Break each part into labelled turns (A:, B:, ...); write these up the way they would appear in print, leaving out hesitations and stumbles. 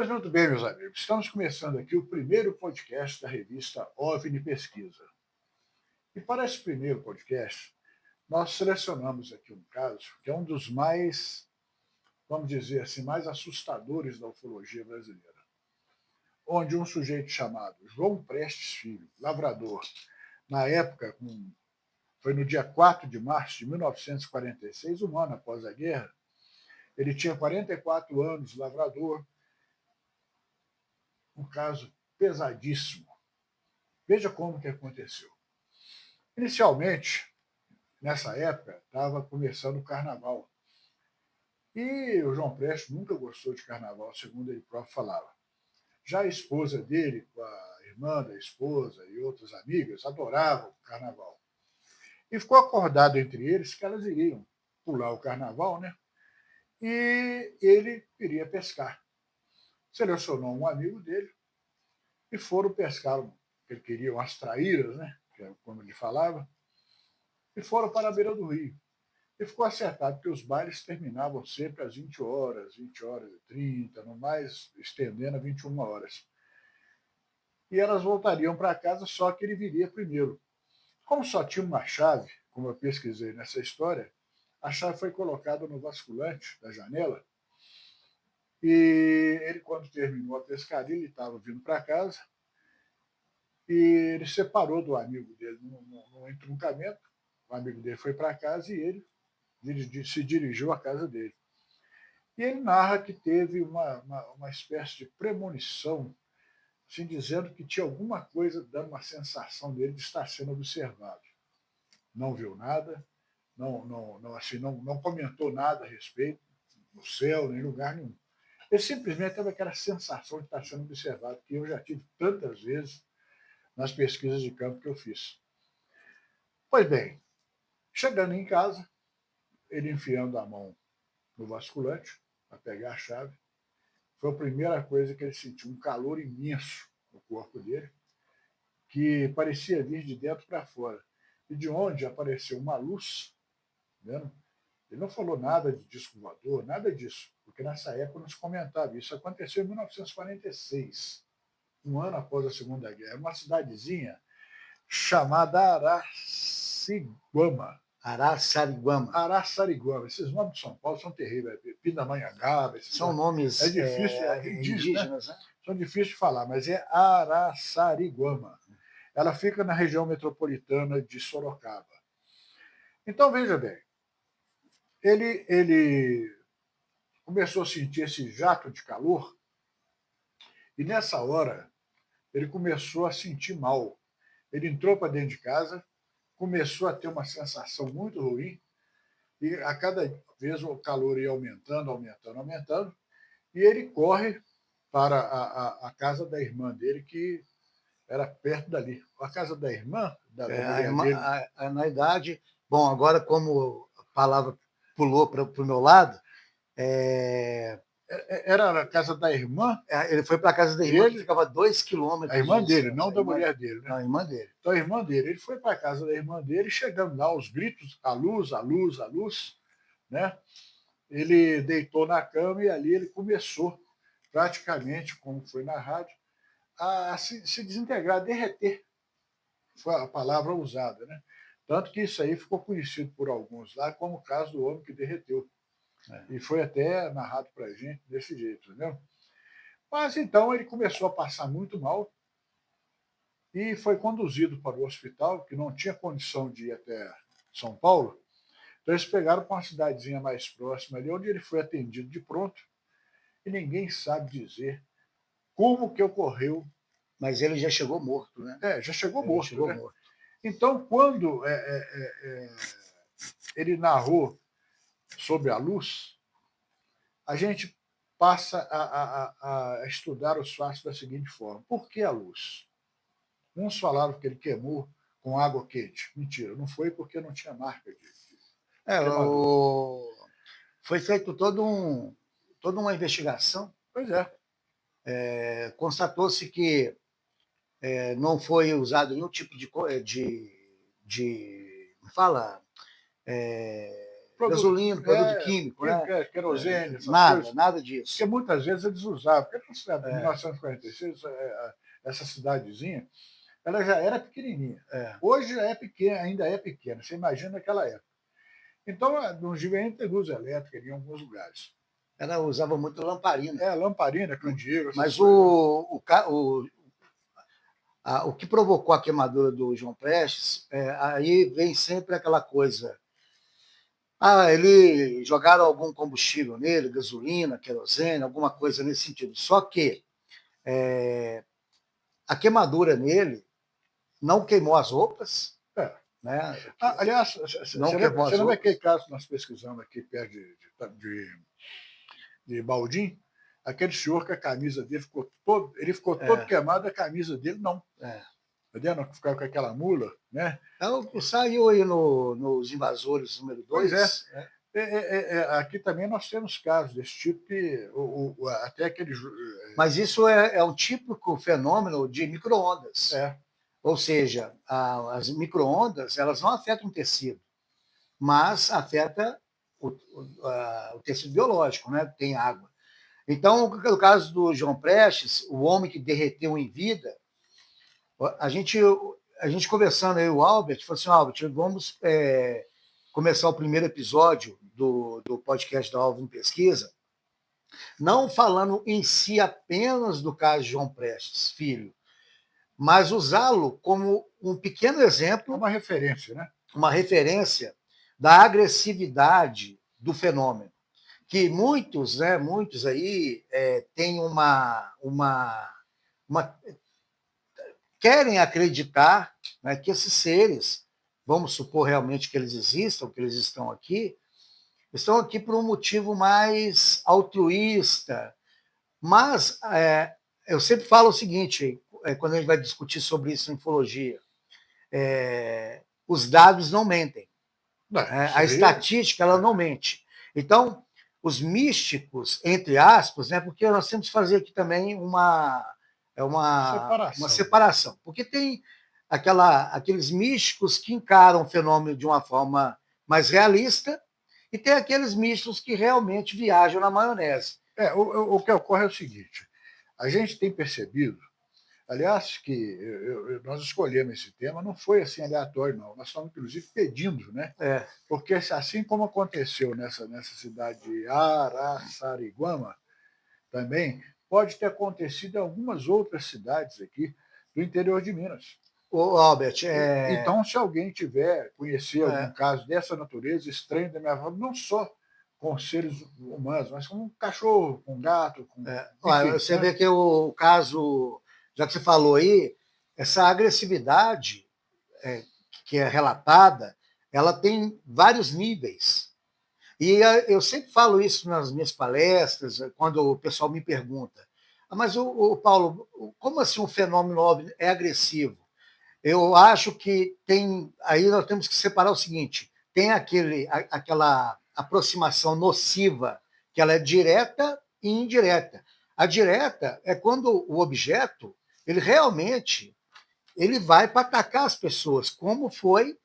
A: Pois muito bem, meus amigos. Estamos começando aqui o primeiro podcast da revista OVNI Pesquisa. E para esse primeiro podcast, nós selecionamos aqui um caso que é um dos mais, vamos dizer assim, mais assustadores da ufologia brasileira, onde um sujeito chamado João Prestes Filho, lavrador, na época, foi no dia 4 de março de 1946, um ano após a guerra, ele tinha 44 anos, lavrador, um caso pesadíssimo. Veja como que aconteceu. Inicialmente, nessa época, estava começando o carnaval. E o João Prestes nunca gostou de carnaval, segundo ele próprio falava. Já a esposa dele, com a irmã da esposa e outras amigas, adoravam o carnaval. E ficou acordado entre eles que elas iriam pular o carnaval, né? E ele iria pescar. Selecionou um amigo dele e foram pescar, ele queria umas traíras, né? Como ele falava, e foram para a beira do rio. E ficou acertado que os bailes terminavam sempre às 20 horas, 20 horas e 30, no mais estendendo a 21 horas. E elas voltariam para casa, só que ele viria primeiro. Como só tinha uma chave, como eu pesquisei nessa história, a chave foi colocada no basculante da janela e ele, quando terminou a pescaria, ele estava vindo para casa e ele separou do amigo dele no entroncamento. O amigo dele foi para casa e ele se dirigiu à casa dele. E ele narra que teve uma espécie de premonição, assim, dizendo que tinha alguma coisa dando uma sensação dele de estar sendo observado. Não viu nada, não comentou nada a respeito, no céu, nem em lugar nenhum. Ele simplesmente teve aquela sensação de estar sendo observado, que eu já tive tantas vezes nas pesquisas de campo que eu fiz. Pois bem, chegando em casa, ele enfiando a mão no basculante para pegar a chave, foi a primeira coisa que ele sentiu, um calor imenso no corpo dele, que parecia vir de dentro para fora. E de onde apareceu uma luz, vendo? Ele não falou nada de disco voador, nada disso, porque nessa época não se comentava. Isso aconteceu em 1946, um ano após a Segunda Guerra. Uma cidadezinha chamada Araciguama.
B: Araçariguama.
A: Araçariguama. Esses nomes de São Paulo são terríveis. Pindamonhangaba.
B: São nomes
A: é difícil,
B: indígenas, né?
A: São difíceis de falar, mas é Araçariguama. Ela fica na região metropolitana de Sorocaba. Então, veja bem, ele começou a sentir esse jato de calor e, nessa hora, ele começou a sentir mal. Ele entrou para dentro de casa, começou a ter uma sensação muito ruim e, a cada vez, o calor ia aumentando, aumentando, aumentando, e ele corre para a casa da irmã dele, que era perto dali. A casa da irmã, da mulher dele.
B: Na idade, bom, agora como a palavra pulou para o meu lado,
A: era a casa da irmã.
B: Ele foi para a casa da irmã, que ficava 2 quilômetros.
A: A irmã dele, não da mulher dele. Né?
B: Não, a irmã dele.
A: Então, a irmã dele. Ele foi para a casa da irmã dele, chegando lá, os gritos, a luz, a luz, a luz. Né? Ele deitou na cama e ali ele começou, praticamente, como foi narrado, a se desintegrar, a derreter. Foi a palavra usada. Né? Tanto que isso aí ficou conhecido por alguns lá como o caso do homem que derreteu. E foi até narrado para a gente desse jeito. Entendeu? Mas então ele começou a passar muito mal e foi conduzido para o hospital, que não tinha condição de ir até São Paulo. Então eles pegaram para uma cidadezinha mais próxima ali, onde ele foi atendido de pronto, e ninguém sabe dizer como que ocorreu.
B: Mas ele já chegou morto, né?
A: Já chegou morto. Chegou morto. Então, quando ele narrou sobre a luz, a gente passa a estudar os fatos da seguinte forma. Por que a luz? Uns falaram que ele queimou com água quente. Mentira, não foi, porque não tinha marca de
B: foi feito toda uma investigação.
A: Pois é.
B: Constatou-se que não foi usado nenhum tipo de gasolina, produto químico, né?
A: Querosene, essas
B: Nada,
A: coisas.
B: nada disso.
A: Porque muitas vezes eles usavam. Porque em 1946, essa cidadezinha, ela já era pequenininha. Hoje já é pequena, ainda é pequena. Você imagina naquela época. Então, não devia ter luz elétrica em alguns lugares.
B: Ela usava muito lamparina.
A: Lamparina, candeeiro.
B: Mas o que provocou a queimadura do João Prestes, aí vem sempre aquela coisa. Ele jogaram algum combustível nele, gasolina, querosene, alguma coisa nesse sentido. Só que a queimadura nele não queimou as roupas. Né?
A: Aliás, você lembra aquele caso que nós pesquisamos aqui perto de Baldim? Aquele senhor que a camisa dele ficou todo queimado, a camisa dele não. Entendeu? Ficava com aquela mula, né?
B: Então, saiu aí nos Invasores número 2.
A: Pois é. Aqui também nós temos casos desse tipo, que até aquele.
B: Mas isso é um típico fenômeno de micro-ondas. Ou seja, as micro-ondas, elas não afetam o tecido, mas afeta o tecido biológico, né? Tem água. Então, no caso do João Prestes, o homem que derreteu em vida, a gente conversando aí, o Albert, falou assim: Albert, vamos começar o primeiro episódio do podcast da Alvin Pesquisa, não falando em si apenas do caso de João Prestes, filho, mas usá-lo como um pequeno exemplo.
A: Uma referência, né?
B: Uma referência da agressividade do fenômeno. Que muitos aí têm querem acreditar, né, que esses seres, vamos supor realmente que eles existam, que eles estão aqui por um motivo mais altruísta. Mas eu sempre falo o seguinte, quando a gente vai discutir sobre isso em ufologia, os dados não mentem. A estatística ela não mente. Então, os místicos, entre aspas, né, porque nós temos que fazer aqui também uma separação. Porque tem aqueles místicos que encaram o fenômeno de uma forma mais realista e tem aqueles místicos que realmente viajam na maionese.
A: O que ocorre é o seguinte, a gente tem percebido, aliás, que nós escolhemos esse tema, não foi assim aleatório, não. Nós estamos, inclusive, pedindo, né? Porque assim como aconteceu nessa cidade de Araçariguama, também pode ter acontecido em algumas outras cidades aqui do interior de Minas.
B: Albert,
A: Então, se alguém conhecer algum caso dessa natureza, estranho da minha forma, não só com seres humanos, mas com um cachorro, com um gato.
B: Você vê que o caso, já que você falou aí, essa agressividade que é relatada, ela tem vários níveis. E eu sempre falo isso nas minhas palestras, quando o pessoal me pergunta: mas, Paulo, como assim um fenômeno OVNI é agressivo? Eu acho que aí nós temos que separar o seguinte: tem aquela aproximação nociva, que ela é direta e indireta. A direta é quando o objeto ele realmente vai para atacar as pessoas, como foi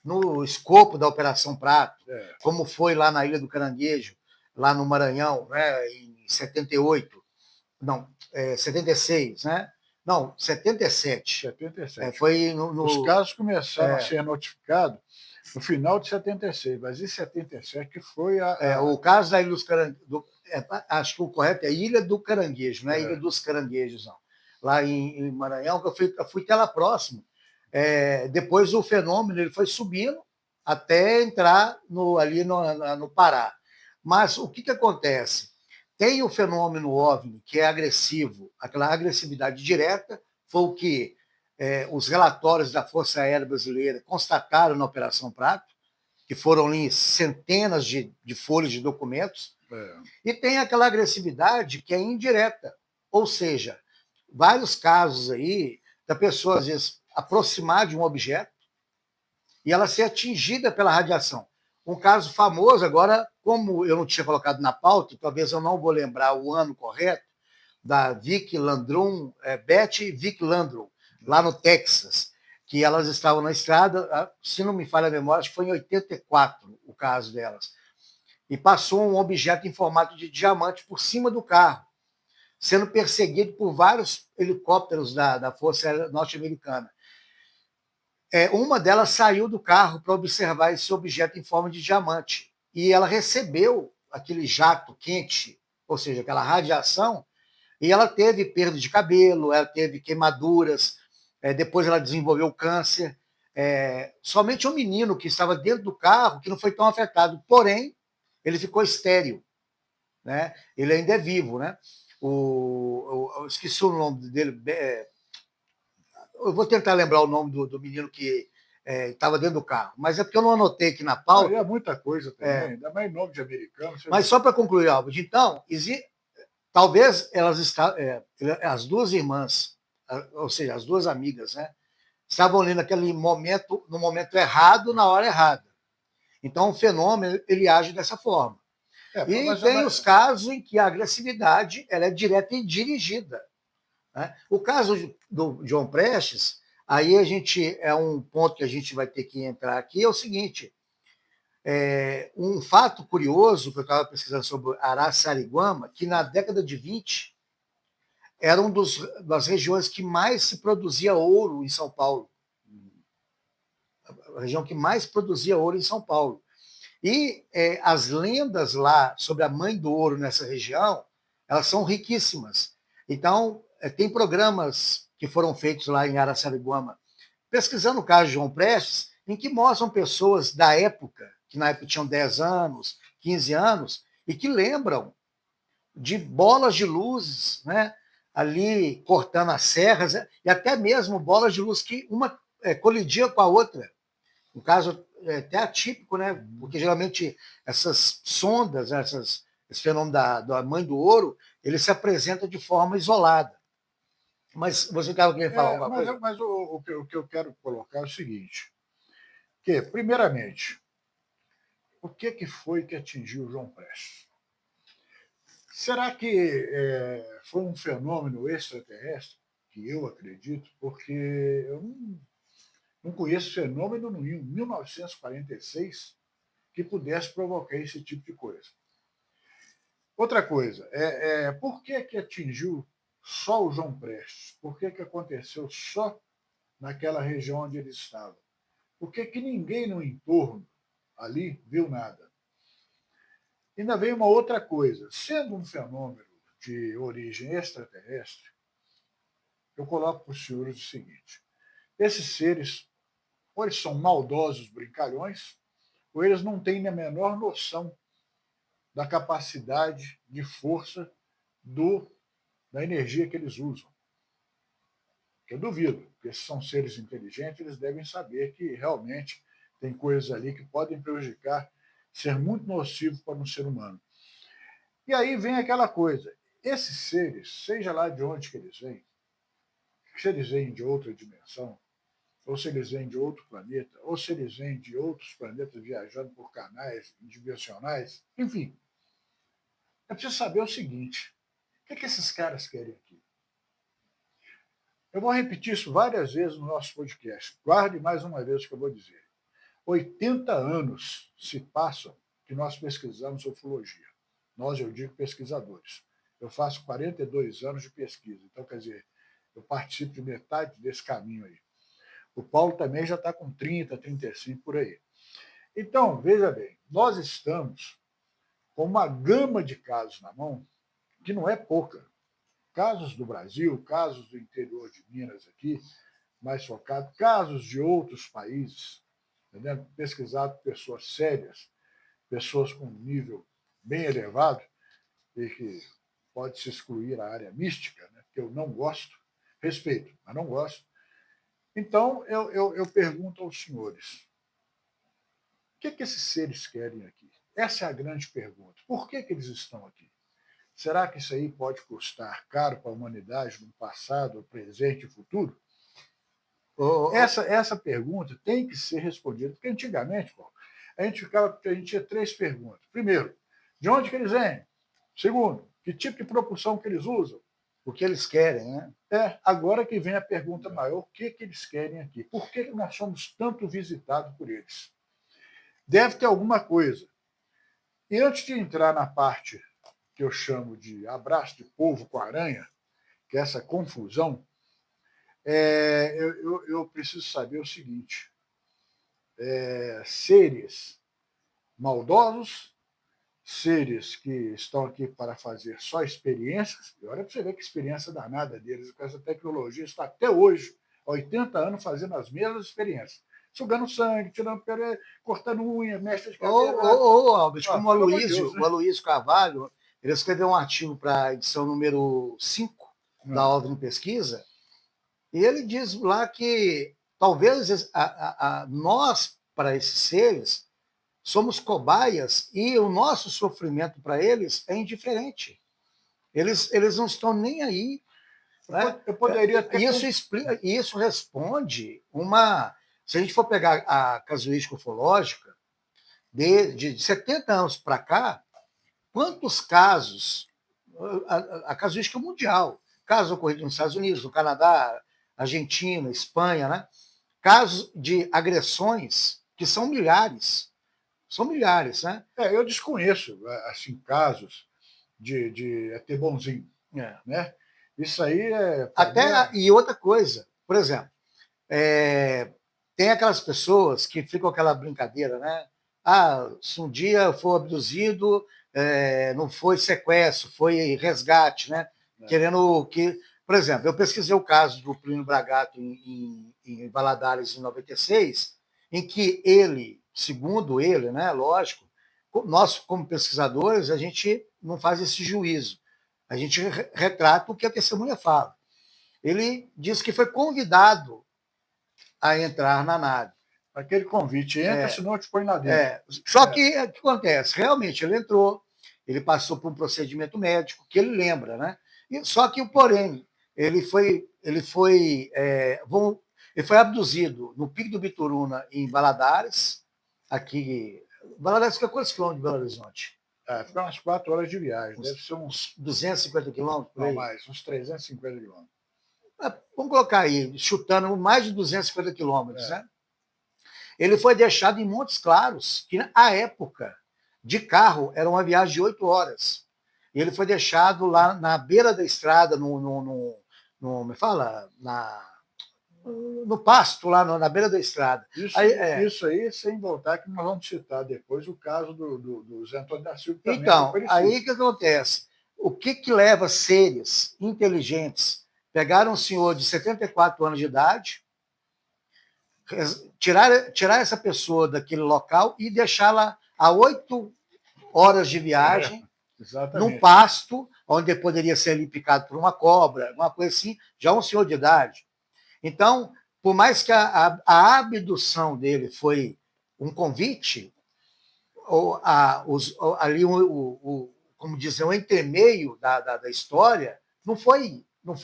B: no escopo da Operação Prato, como foi lá na Ilha do Caranguejo, lá no Maranhão, né, em 78, não, 76, né? Não, 77.
A: 77.
B: Foi
A: Os casos começaram a ser notificados no final de 76, mas em 77 que foi
B: o caso da Ilha dos Caranguejos, acho que o correto é Ilha do Caranguejo, não é Ilha dos Caranguejos, não. Lá em Maranhão, que eu fui até lá próximo. Depois o fenômeno ele foi subindo até entrar ali no Pará. Mas o que acontece? Tem o fenômeno OVNI, que é agressivo, aquela agressividade direta, foi o que os relatórios da Força Aérea Brasileira constataram na Operação Prato, que foram ali centenas de folhas de documentos, e tem aquela agressividade que é indireta, ou seja, vários casos aí da pessoa, às vezes, aproximar de um objeto e ela ser atingida pela radiação. Um caso famoso, agora, como eu não tinha colocado na pauta, talvez eu não vou lembrar o ano correto, da Vic Landrum, Betty Vic Landrum, lá no Texas. que elas estavam na estrada, se não me falha a memória, acho que foi em 84 o caso delas, e passou um objeto em formato de diamante por cima do carro, sendo perseguido por vários helicópteros da Força Aérea Norte-Americana. Uma delas saiu do carro para observar esse objeto em forma de diamante, e ela recebeu aquele jato quente, ou seja, aquela radiação, e ela teve perda de cabelo, ela teve queimaduras, depois ela desenvolveu câncer. Somente um menino que estava dentro do carro que não foi tão afetado, porém, ele ficou estéril, né? Ele ainda é vivo, né? Eu esqueci o nome dele. Eu vou tentar lembrar o nome do menino que estava dentro do carro, mas é porque eu não anotei aqui na
A: Aí é
B: pauta.
A: muita coisa também, ainda mais nome de americano.
B: Mas só para concluir, Álvaro, então, talvez as duas irmãs, ou seja, as duas amigas, né, estavam ali naquele momento, no momento errado, na hora errada. Então, o fenômeno ele age dessa forma. E tem os casos em que a agressividade ela é direta e dirigida. Né? O caso do John Prestes, aí é um ponto que a gente vai ter que entrar aqui, é o seguinte, um fato curioso que eu estava pesquisando sobre Araçariguama, que na década de 20 era uma das regiões que mais se produzia ouro em São Paulo. A região que mais produzia ouro em São Paulo. E as lendas lá sobre a mãe do ouro nessa região, elas são riquíssimas. Então, tem programas que foram feitos lá em Araçariguama, pesquisando o caso de João Prestes, em que mostram pessoas da época, que na época tinham 10 anos, 15 anos, e que lembram de bolas de luzes, né, ali cortando as serras, e até mesmo bolas de luz que uma colidia com a outra. Um caso até atípico, né? Porque geralmente essas sondas, esse fenômeno da mãe do ouro, ele se apresenta de forma isolada. Mas você estava querendo falar alguma coisa?
A: Mas o que eu quero colocar é o seguinte, que, primeiramente, o que foi que atingiu o João Prestes? Será que foi um fenômeno extraterrestre? Que eu acredito, porque eu não conheço fenômeno nenhum, em 1946, que pudesse provocar esse tipo de coisa. Outra coisa, por que atingiu só o João Prestes? Por que aconteceu só naquela região onde ele estava? Por que ninguém no entorno ali viu nada? Ainda vem uma outra coisa. Sendo um fenômeno de origem extraterrestre, eu coloco para os senhores o seguinte: esses seres, ou eles são maldosos brincalhões, ou eles não têm a menor noção da capacidade de força da energia que eles usam. Eu duvido, porque se são seres inteligentes, eles devem saber que realmente tem coisas ali que podem prejudicar, ser muito nocivo para um ser humano. E aí vem aquela coisa, esses seres, seja lá de onde que eles vêm, se eles vêm de outra dimensão, ou se eles vêm de outro planeta, ou se eles vêm de outros planetas viajando por canais dimensionais, enfim, é preciso saber o seguinte, o que esses caras querem aqui? Eu vou repetir isso várias vezes no nosso podcast. Guarde mais uma vez o que eu vou dizer. 80 anos se passam que nós pesquisamos ufologia. Nós, eu digo pesquisadores. Eu faço 42 anos de pesquisa. Então, quer dizer, eu participo de metade desse caminho aí. O Paulo também já está com 30, 35 por aí. Então, veja bem, nós estamos com uma gama de casos na mão que não é pouca. Casos do Brasil, casos do interior de Minas aqui, mais focado, casos de outros países, entendeu? Pesquisado por pessoas sérias, pessoas com um nível bem elevado, e que pode se excluir a área mística, né? Que eu não gosto, respeito, mas não gosto. Então, eu pergunto aos senhores, o que esses seres querem aqui? Essa é a grande pergunta. Por que eles estão aqui? Será que isso aí pode custar caro para a humanidade no passado, presente e futuro? Essa pergunta tem que ser respondida, porque antigamente, Paulo, a gente tinha três perguntas. Primeiro, de onde que eles vêm? Segundo, que tipo de propulsão que eles usam?
B: o que eles querem, né?
A: Agora que vem a pergunta maior, o que eles querem aqui? Por que nós somos tanto visitados por eles? Deve ter alguma coisa. E antes de entrar na parte que eu chamo de abraço de povo com aranha, que é essa confusão, eu preciso saber o seguinte: seres maldosos, seres que estão aqui para fazer só experiências, e olha para você ver que experiência danada deles, com essa tecnologia está até hoje, há 80 anos, fazendo as mesmas experiências. Sugando sangue, tirando pele, cortando unha, mexe de cabelo.
B: Albert, como o Aloysio Carvalho, ele escreveu um artigo para a edição número 5 da Ordem de Pesquisa, e ele diz lá que talvez nós, para esses seres, somos cobaias e o nosso sofrimento para eles é indiferente. Eles não estão nem aí. Né?
A: Eu poderia ter...
B: Isso responde uma... Se a gente for pegar a casuística ufológica, de 70 anos para cá, quantos casos, a casuística mundial, casos ocorridos nos Estados Unidos, no Canadá, Argentina, Espanha, né? Casos de agressões que são milhares. São milhares, né?
A: Eu desconheço assim, casos de ET bonzinho. Né? Isso aí é...
B: E outra coisa, por exemplo, tem aquelas pessoas que ficam aquela brincadeira, né? Se um dia eu for abduzido, não foi sequestro, foi resgate, né? Querendo que... Por exemplo, eu pesquisei o caso do Plínio Bragato em Valadares, em 96, em que ele, segundo ele, né, lógico, nós, como pesquisadores, a gente não faz esse juízo. A gente retrata o que a testemunha fala. Ele disse que foi convidado a entrar na nave.
A: Aquele convite, entra, senão eu te põe lá dentro.
B: Só que o que acontece? Realmente, ele entrou, ele passou por um procedimento médico, que ele lembra, né? Só que, porém, ele foi abduzido no Pico do Bituruna, em Valadares, aqui. Valadares fica quantos quilômetros de Belo Horizonte?
A: Fica umas 4 horas de viagem, deve ser uns
B: 250 quilômetros?
A: Não, mais, uns 350 quilômetros.
B: Vamos colocar aí, chutando mais de 250 quilômetros, né? Ele foi deixado em Montes Claros, que, à época, de carro, era uma viagem de 8 horas. E ele foi deixado lá na beira da estrada, me fala? No pasto, lá na beira da estrada.
A: Isso aí, sem voltar, que nós vamos citar depois o caso do Zé Antônio da Silva.
B: Então, aí o que acontece? O que leva seres inteligentes pegar um senhor de 74 anos de idade, tirar essa pessoa daquele local e deixá-la a 8 horas de viagem, num pasto, onde ele poderia ser ali picado por uma cobra, uma coisa assim, já um senhor de idade. Então, por mais que a abdução dele foi um convite, ali, como dizer, um entremeio da história, não foi uma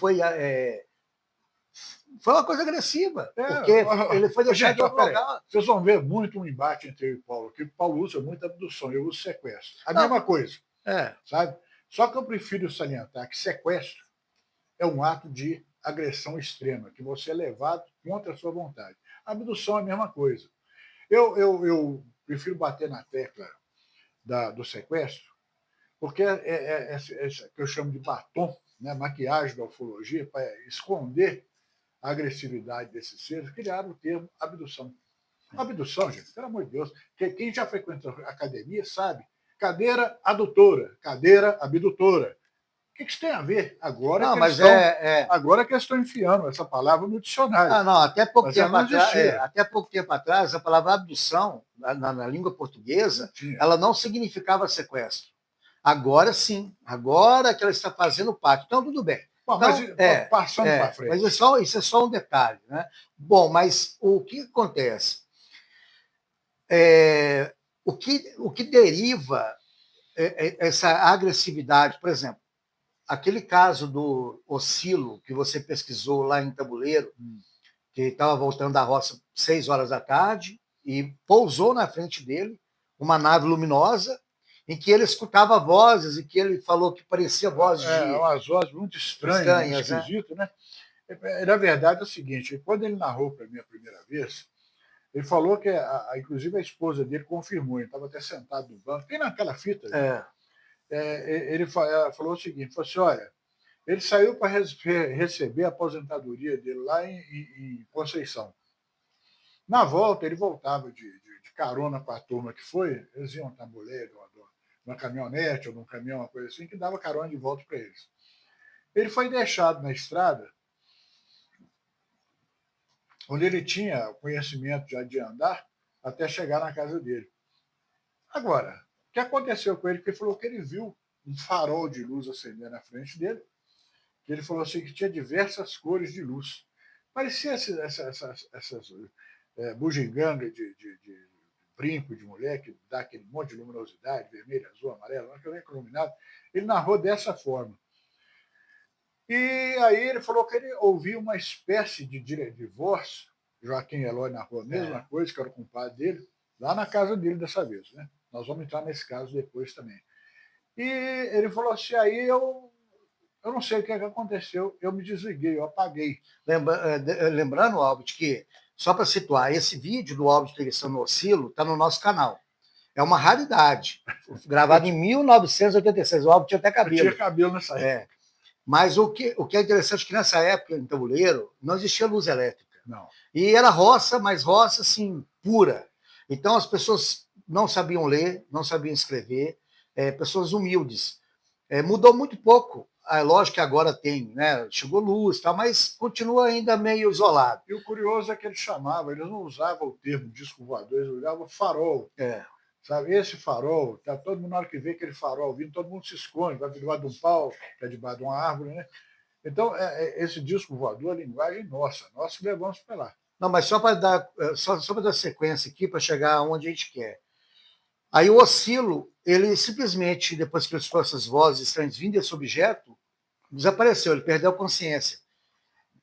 B: coisa agressiva, porque ele foi deixado de lugar.
A: Vocês vão ver muito um embate entre eu e o Paulo, porque o Paulo usa muita abdução, eu uso sequestro. A mesma coisa, sabe? Só que eu prefiro salientar que sequestro é um ato de agressão extrema, que você é levado contra a sua vontade. A abdução é a mesma coisa. Eu prefiro bater na tecla do sequestro, porque é que eu chamo de batom, né, maquiagem da ufologia, para esconder a agressividade desses seres, criaram o termo abdução. Abdução, gente, pelo amor de Deus, quem já frequentou a academia sabe, cadeira adutora, cadeira abdutora. O que isso tem a ver? Agora agora que eles estão enfiando essa palavra no dicionário.
B: Até pouco tempo atrás, a palavra abdução, na língua portuguesa, ela não significava sequestro. Agora sim, agora que ela está fazendo parte. Então, tudo bem.
A: Bom, passando para frente.
B: Mas isso é só um detalhe. Né? Bom, mas o que acontece? O que deriva essa agressividade, por exemplo, aquele caso do Oscilo, que você pesquisou lá em Tabuleiro, que estava voltando da roça 6 horas da tarde e pousou na frente dele uma nave luminosa em que ele escutava vozes e que ele falou que parecia vozes
A: umas vozes muito estranhas, muito esquisitas, né? Na verdade, é o seguinte, quando ele narrou para mim a primeira vez, ele falou que, inclusive, a esposa dele confirmou, ele estava até sentado no banco, tem naquela fita, ele falou o seguinte, falou assim, olha, ele saiu para receber a aposentadoria dele lá em Conceição. Na volta, ele voltava de carona com a turma que foi, eles iam na mulher, numa caminhonete ou num caminhão, uma coisa assim, que dava carona de volta para eles. Ele foi deixado na estrada, onde ele tinha conhecimento já de andar, até chegar na casa dele. Agora, o que aconteceu com ele? Porque ele falou que ele viu um farol de luz acender na frente dele, que ele falou assim que tinha diversas cores de luz. Parecia essas bugigangas de brinco de mulher, que dá aquele monte de luminosidade, vermelho, azul, amarelo, aquele iluminado. Ele narrou dessa forma. E aí ele falou que ele ouvia uma espécie de voz, Joaquim Eloy narrou a mesma coisa, que era o compadre dele, lá na casa dele dessa vez. Né? Nós vamos entrar nesse caso depois também. E ele falou assim, aí eu não sei o que aconteceu, eu me desliguei, eu apaguei.
B: Lembrando, Albert, que, só para situar, esse vídeo do Albert Tereção no Oscilo está no nosso canal. É uma raridade. Gravado em 1986. O Albert tinha até cabelo.
A: Eu tinha cabelo nessa época.
B: Mas o que é interessante é que nessa época, em Tabuleiro, não existia luz elétrica.
A: Não.
B: E era roça, mas roça, assim, pura. Então as pessoas não sabiam ler, não sabiam escrever, pessoas humildes. Mudou muito pouco. Lógico que agora tem, né? Chegou luz, tal, mas continua ainda meio isolado.
A: E o curioso é que eles chamavam, eles não usavam o termo disco voador, eles usavam farol. Sabe, esse farol, tá todo mundo, na hora que vê aquele farol vindo, todo mundo se esconde, vai debaixo de um pau, vai debaixo de uma árvore, né? Então, esse disco voador, a linguagem nossa, nós que levamos para lá.
B: Não, mas só para dar sequência aqui, para chegar onde a gente quer. Aí o Oscilo, ele simplesmente, depois que ele escutou essas vozes estranhas vindo desse objeto, desapareceu, ele perdeu a consciência.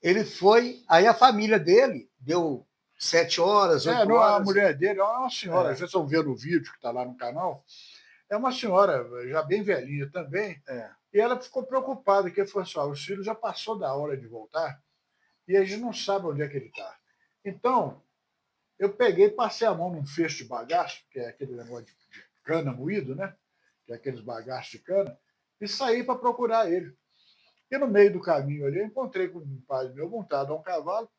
B: Ele foi, aí a família dele deu 7 horas, 8 horas.
A: A mulher dele é uma senhora, vocês estão vendo o vídeo que está lá no canal, é uma senhora já bem velhinha também, e ela ficou preocupada, porque falou assim, o filho já passou da hora de voltar, e a gente não sabe onde é que ele está. Então, eu peguei e passei a mão num feixe de bagaço, que é aquele negócio de cana moído, né? Que é aqueles bagaços de cana, e saí para procurar ele. E no meio do caminho ali, eu encontrei com um pai meu montado a um cavalo,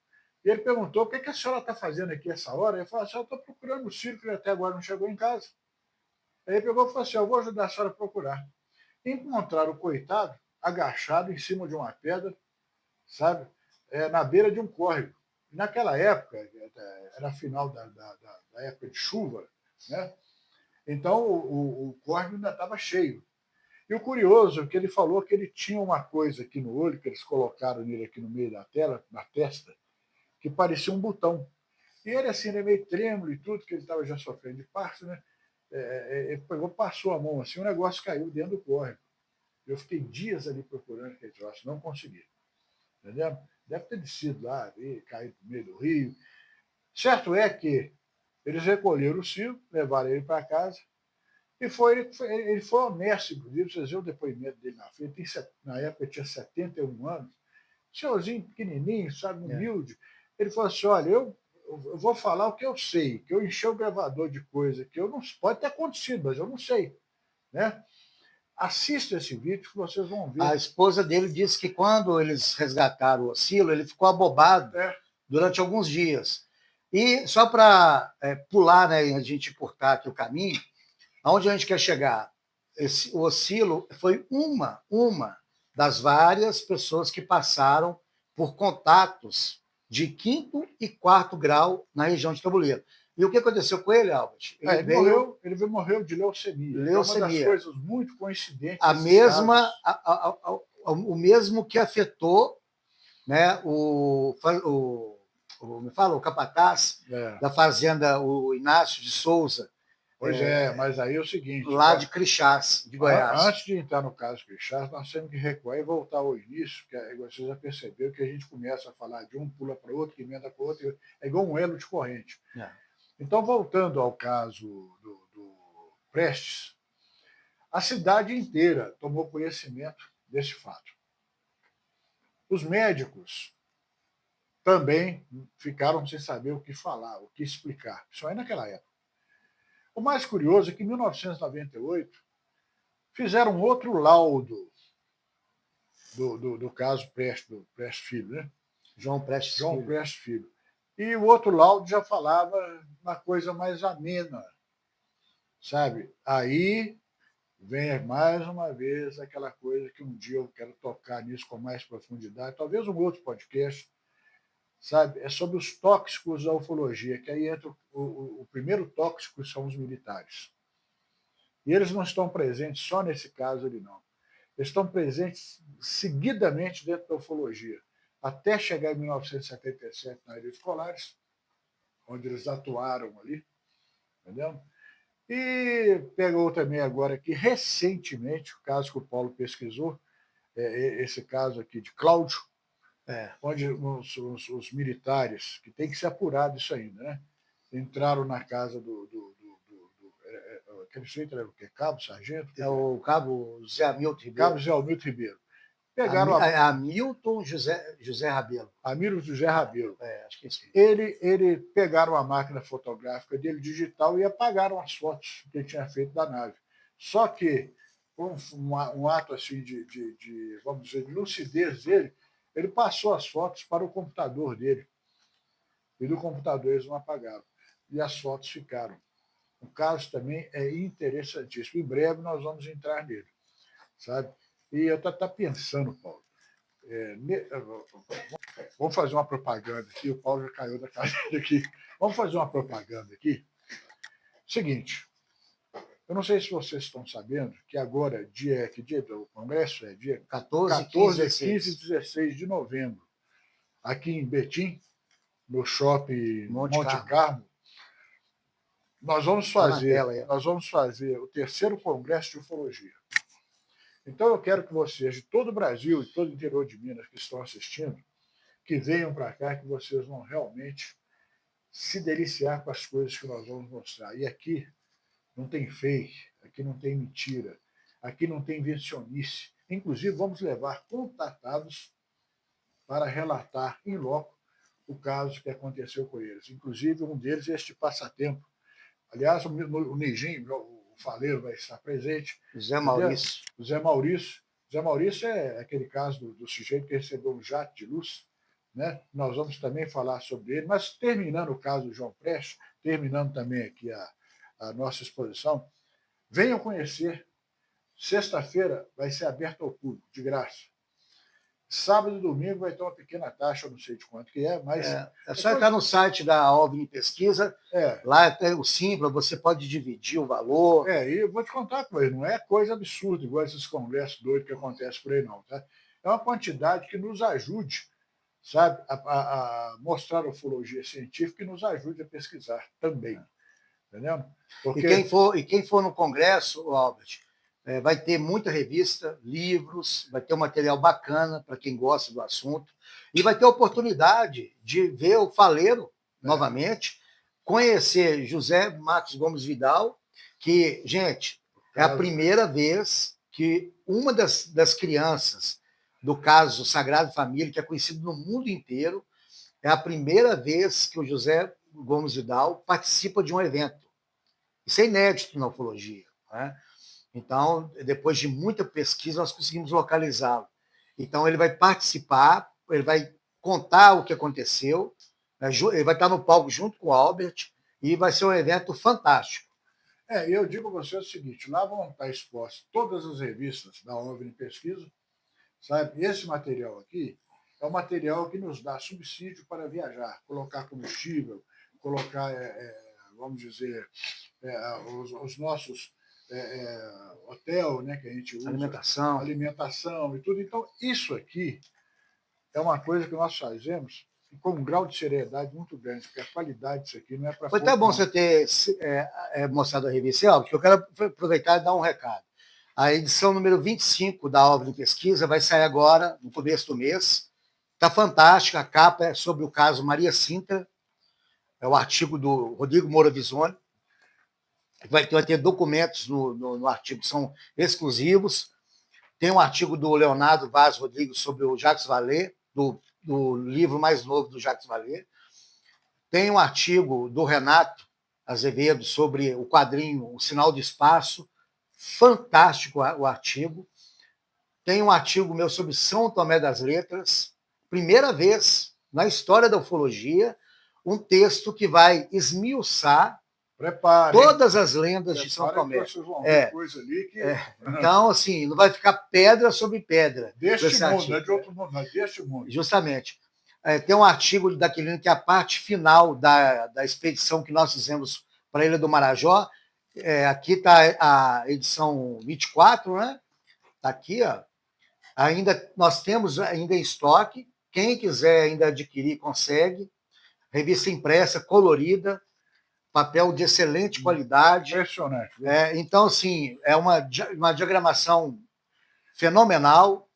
A: e ele perguntou, o que a senhora está fazendo aqui essa hora? Eu falei, eu estou procurando o Ciro, que ele até agora não chegou em casa. Aí ele pegou e falou assim, eu vou ajudar a senhora a procurar. Encontraram o coitado agachado em cima de uma pedra, sabe? Na beira de um córrego. E naquela época, era final da época de chuva, né? Então o córrego ainda estava cheio. E o curioso é que ele falou que ele tinha uma coisa aqui no olho, que eles colocaram nele aqui no meio da tela, na testa, que parecia um botão. E ele, assim, ele é meio trêmulo e tudo, que ele estava já sofrendo de parto, né? Ele pegou, passou a mão assim, o negócio caiu dentro do córrego. Eu fiquei dias ali procurando aquele troço, não consegui. Entendeu? Deve ter descido lá, caído no meio do rio. Certo é que eles recolheram o Ciro, levaram ele para casa, e ele foi honesto, inclusive, vocês viram o depoimento dele na frente, na época tinha 71 anos, senhorzinho pequenininho, sabe, humilde. Ele falou assim, olha, eu vou falar o que eu sei, que eu enchi o gravador de coisa que eu não pode ter acontecido, mas eu não sei, né? Assista esse vídeo que vocês vão ver.
B: A esposa dele disse que quando eles resgataram o Oscilo, ele ficou abobado durante alguns dias. E só para pular, né, a gente encurtar aqui o caminho, aonde a gente quer chegar? O Oscilo foi uma das várias pessoas que passaram por contatos de 5º e 4º grau na região de Tabuleiro. E o que aconteceu com ele, Albert?
A: Ele morreu de leucemia. É uma das coisas muito coincidentes.
B: O mesmo que afetou, né, o capataz da fazenda, o Inácio de Souza.
A: Pois mas aí é o seguinte...
B: Lá de Crixás, de Goiás.
A: Antes de entrar no caso de Crixás, nós temos que recuar e voltar ao início, que vocês já perceberam que a gente começa a falar de um, pula para o outro, que emenda para o outro, é igual um elo de corrente. Então, voltando ao caso do Prestes, A cidade inteira tomou conhecimento desse fato. Os médicos também ficaram sem saber o que falar, o que explicar. Isso aí naquela época. O mais curioso é que em 1998 fizeram outro laudo do caso Prestes Filho, né?
B: João Prestes
A: João Prestes Filho. E o outro laudo já falava uma coisa mais amena, sabe? Aí vem mais uma vez aquela coisa que um dia eu quero tocar nisso com mais profundidade, talvez um outro podcast, sabe? É sobre os tóxicos da ufologia, que aí entra o primeiro tóxico, são os militares. E eles não estão presentes só nesse caso ali, não. Eles estão presentes seguidamente dentro da ufologia, até chegar em 1977 na Ilha dos Colares, onde eles atuaram ali, entendeu? E pegou também agora aqui, recentemente, o caso que o Paulo pesquisou, esse caso aqui de Cláudio, onde os militares, que tem que ser apurado isso ainda, né? Entraram na casa aquele jeito era o quê? Cabo, sargento?
B: É o cabo Zé Hamilton Ribeiro.
A: Cabo Zé Hamilton Ribeiro. Pegaram
B: Hamilton José Rabelo.
A: Hamilton José Rabelo.
B: Acho que é isso.
A: Ele pegaram a máquina fotográfica dele, digital, e apagaram as fotos que ele tinha feito da nave. Só que, um ato assim vamos dizer, de lucidez dele, ele passou as fotos para o computador dele. E do computador eles não apagaram. E as fotos ficaram. O caso também é interessantíssimo. Em breve nós vamos entrar nele, sabe? E eu estou pensando, Paulo, vamos fazer uma propaganda aqui. O Paulo já caiu da cadeira aqui. Vamos fazer uma propaganda aqui. Seguinte, eu não sei se vocês estão sabendo que agora, que dia do Congresso é? Dia
B: 14,
A: 15 e 16 de novembro, aqui em Betim, no shopping Monte Carmo, nós vamos fazer o terceiro Congresso de Ufologia. Então, eu quero que vocês de todo o Brasil e todo o interior de Minas que estão assistindo, que venham para cá, que vocês vão realmente se deliciar com as coisas que nós vamos mostrar. E aqui não tem fake, aqui não tem mentira, aqui não tem invencionice. Inclusive, vamos levar contatados para relatar em loco o caso que aconteceu com eles. Inclusive, um deles é este passatempo. Aliás, o Neijinho, o Faleiro, vai estar presente.
B: Zé Maurício.
A: O Zé Maurício. Zé Maurício é aquele caso do sujeito que recebeu um jato de luz. Né? Nós vamos também falar sobre ele. Mas, terminando o caso do João Prestes, terminando também aqui a nossa exposição, venham conhecer. Sexta-feira vai ser aberto ao público, de graça. Sábado e domingo vai ter uma pequena taxa, eu não sei de quanto que é, mas...
B: É só entrar no site da OVNI Pesquisa, lá tem o Simpla, você pode dividir o valor.
A: E eu vou te contar com ele, não é coisa absurda, igual esses congressos doidos que acontecem por aí, não. Tá? É uma quantidade que nos ajude, sabe, a mostrar a ufologia científica e nos ajude a pesquisar também. Entendeu?
B: Porque... E quem for no congresso, Albert, vai ter muita revista, livros, vai ter um material bacana para quem gosta do assunto, e vai ter a oportunidade de ver o Faleiro novamente, conhecer José Marcos Gomes Vidal, que, gente, é a primeira vez que uma das crianças do caso Sagrado Família, que é conhecido no mundo inteiro, é a primeira vez que o José Gomes Vidal participa de um evento. Isso é inédito na ufologia, né? Então, depois de muita pesquisa, nós conseguimos localizá-lo. Então, ele vai participar, ele vai contar o que aconteceu, ele vai estar no palco junto com o Albert, e vai ser um evento fantástico.
A: Eu digo a você o seguinte, lá vão estar expostas todas as revistas da OVNI Pesquisa, sabe? Esse material aqui é o material que nos dá subsídio para viajar, colocar combustível, colocar, vamos dizer, os nossos... hotel, né, que a gente usa, alimentação e tudo. Então, isso aqui é uma coisa que nós fazemos com um grau de seriedade muito grande, porque a qualidade disso aqui não é para...
B: Foi até bom você ter mostrado a revista, porque eu quero aproveitar e dar um recado. A edição número 25 da OVNI Pesquisa vai sair agora, no começo do mês. Está fantástica, a capa é sobre o caso Maria Sintra, é o artigo do Rodrigo Moura Visoni. vai ter documentos no artigo que são exclusivos. Tem um artigo do Leonardo Vaz Rodrigues sobre o Jacques Vallée, do livro mais novo do Jacques Vallée. Tem um artigo do Renato Azevedo sobre o quadrinho O Sinal do Espaço, fantástico o artigo. Tem um artigo meu sobre São Tomé das Letras, primeira vez na história da ufologia, um texto que vai esmiuçar todas as lendas de São Tomé.
A: Vocês vão ver coisa ali que...
B: Então, assim, não vai ficar pedra sobre pedra.
A: Deste mundo, não é de outro mundo, mas deste mundo.
B: Justamente. Tem um artigo daquele que é a parte final da expedição que nós fizemos para a Ilha do Marajó. Aqui está a edição 24, né? Está aqui, ó. Nós temos ainda em estoque. Quem quiser ainda adquirir, consegue. Revista impressa, colorida, papel de excelente qualidade.
A: Impressionante.
B: Então, assim, é uma diagramação fenomenal.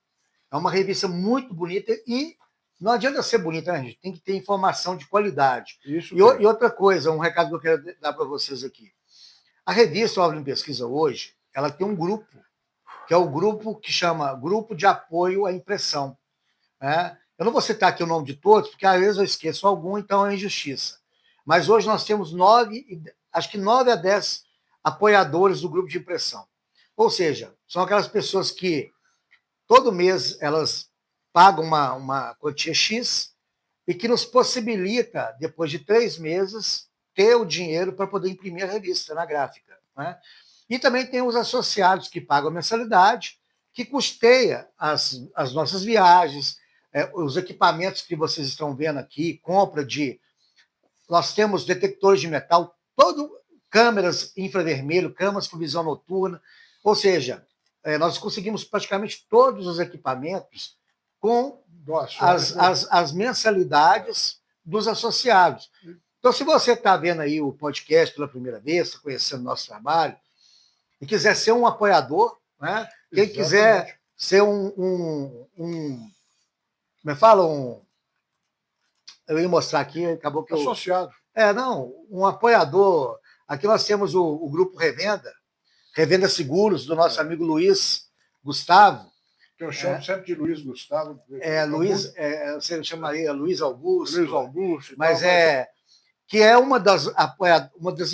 B: É uma revista muito bonita e não adianta ser bonita, né, gente? Tem que ter informação de qualidade. E outra coisa, um recado que eu quero dar para vocês aqui. A revista OVNI Pesquisa hoje, ela tem um grupo, que é o grupo que chama Grupo de Apoio à Impressão. Né? Eu não vou citar aqui o nome de todos, porque às vezes eu esqueço algum, então é injustiça. Mas hoje nós temos 9 a 10 apoiadores do grupo de impressão. Ou seja, são aquelas pessoas que todo mês elas pagam uma quantia X e que nos possibilita, depois de 3 meses, ter o dinheiro para poder imprimir a revista na gráfica. Né? E também tem os associados que pagam a mensalidade, que custeia as nossas viagens, os equipamentos que vocês estão vendo aqui, compra de... Nós temos detectores de metal, câmeras infravermelho, câmeras com visão noturna, ou seja, nós conseguimos praticamente todos os equipamentos com as mensalidades dos associados. Então, se você está vendo aí o podcast pela primeira vez, está conhecendo o nosso trabalho, e quiser ser um apoiador, né? Quem quiser ser como é que fala? Eu ia mostrar aqui, acabou que
A: associado.
B: Um apoiador. Aqui nós temos o grupo Revenda Seguros, do nosso amigo Luiz Gustavo.
A: Que eu chamo sempre de Luiz Gustavo.
B: Você chamaria Luiz Augusto.
A: Luiz Augusto.
B: Mas que é uma das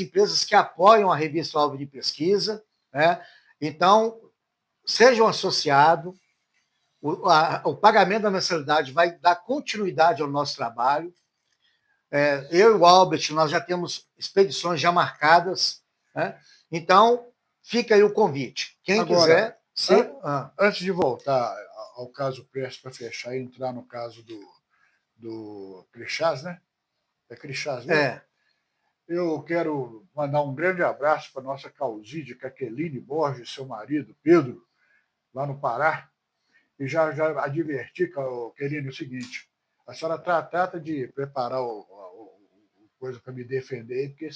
B: empresas que apoiam a revista OVNI Pesquisa. Né? Então, seja um associado, o pagamento da mensalidade vai dar continuidade ao nosso trabalho. Eu e o Albert, nós já temos expedições já marcadas. Né? Então, fica aí o convite. Quem quiser...
A: Antes de voltar ao caso Prestes, para fechar e entrar no caso do Crixás, né? É Crixás, né? Eu quero mandar um grande abraço para a nossa causídia, Caqueline Borges, seu marido, Pedro, lá no Pará. E já adverti, Caqueline, o seguinte: a senhora trata de preparar coisa para me defender, porque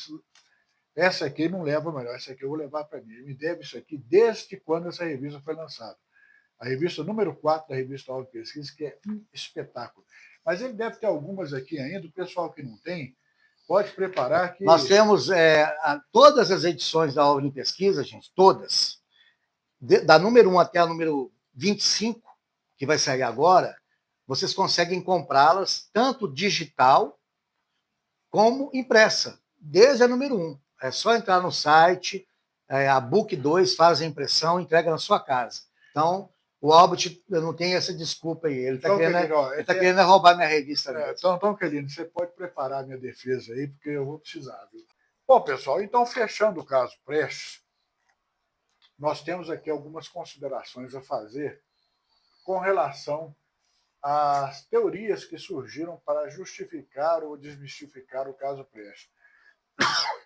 A: essa aqui não leva melhor, essa aqui eu vou levar para mim. Ele me deve isso aqui desde quando essa revista foi lançada. A revista número 4 da revista OVNI Pesquisa, que é um espetáculo. Mas ele deve ter algumas aqui ainda, o pessoal que não tem, pode preparar que...
B: Nós temos todas as edições da OVNI Pesquisa, gente, todas, da número 1 até a número 25, que vai sair agora, vocês conseguem comprá-las tanto digital como impressa, desde a número 1. É só entrar no site, a Book 2 faz a impressão e entrega na sua casa. Então, o Albert não tem essa desculpa aí. Ele está querendo roubar minha revista.
A: Então, querido, você pode preparar a minha defesa aí, porque eu vou precisar. Viu? Bom, pessoal, então, fechando o caso Prestes, nós temos aqui algumas considerações a fazer com relação às teorias que surgiram para justificar ou desmistificar o caso Prestes.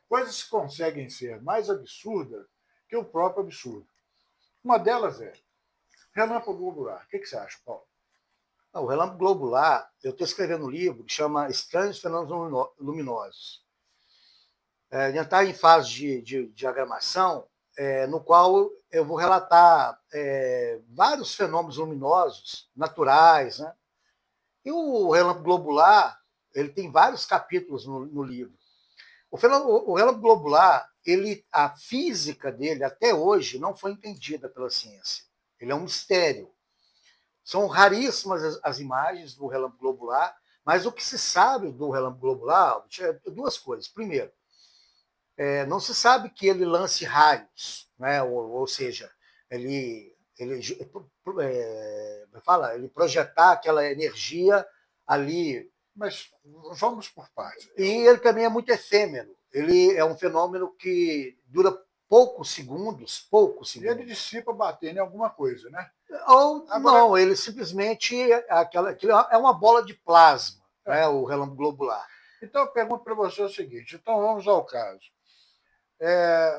A: Coisas que conseguem ser mais absurdas que o próprio absurdo. Uma delas é relâmpago globular. O que você acha, Paulo?
B: O relâmpago globular, eu estou escrevendo um livro que chama Estranhos Fenômenos Luminosos. Já está em fase de diagramação, no qual eu vou relatar vários fenômenos luminosos naturais. Né? E o relâmpago globular, ele tem vários capítulos no livro. O relâmpago globular a física dele, até hoje, não foi entendida pela ciência. Ele é um mistério. São raríssimas as imagens do relâmpago globular, mas o que se sabe do relâmpago globular é duas coisas. Primeiro, não se sabe que ele lance raios, né? Ou seja, ele projetar aquela energia ali.
A: Mas vamos por partes.
B: E ele também é muito efêmero. Ele é um fenômeno que dura poucos segundos.
A: E ele dissipa batendo em alguma coisa, né?
B: Ou não, ele simplesmente aquilo é uma bola de plasma, né, o relâmpago globular.
A: Então eu pergunto para você o seguinte, então vamos ao caso.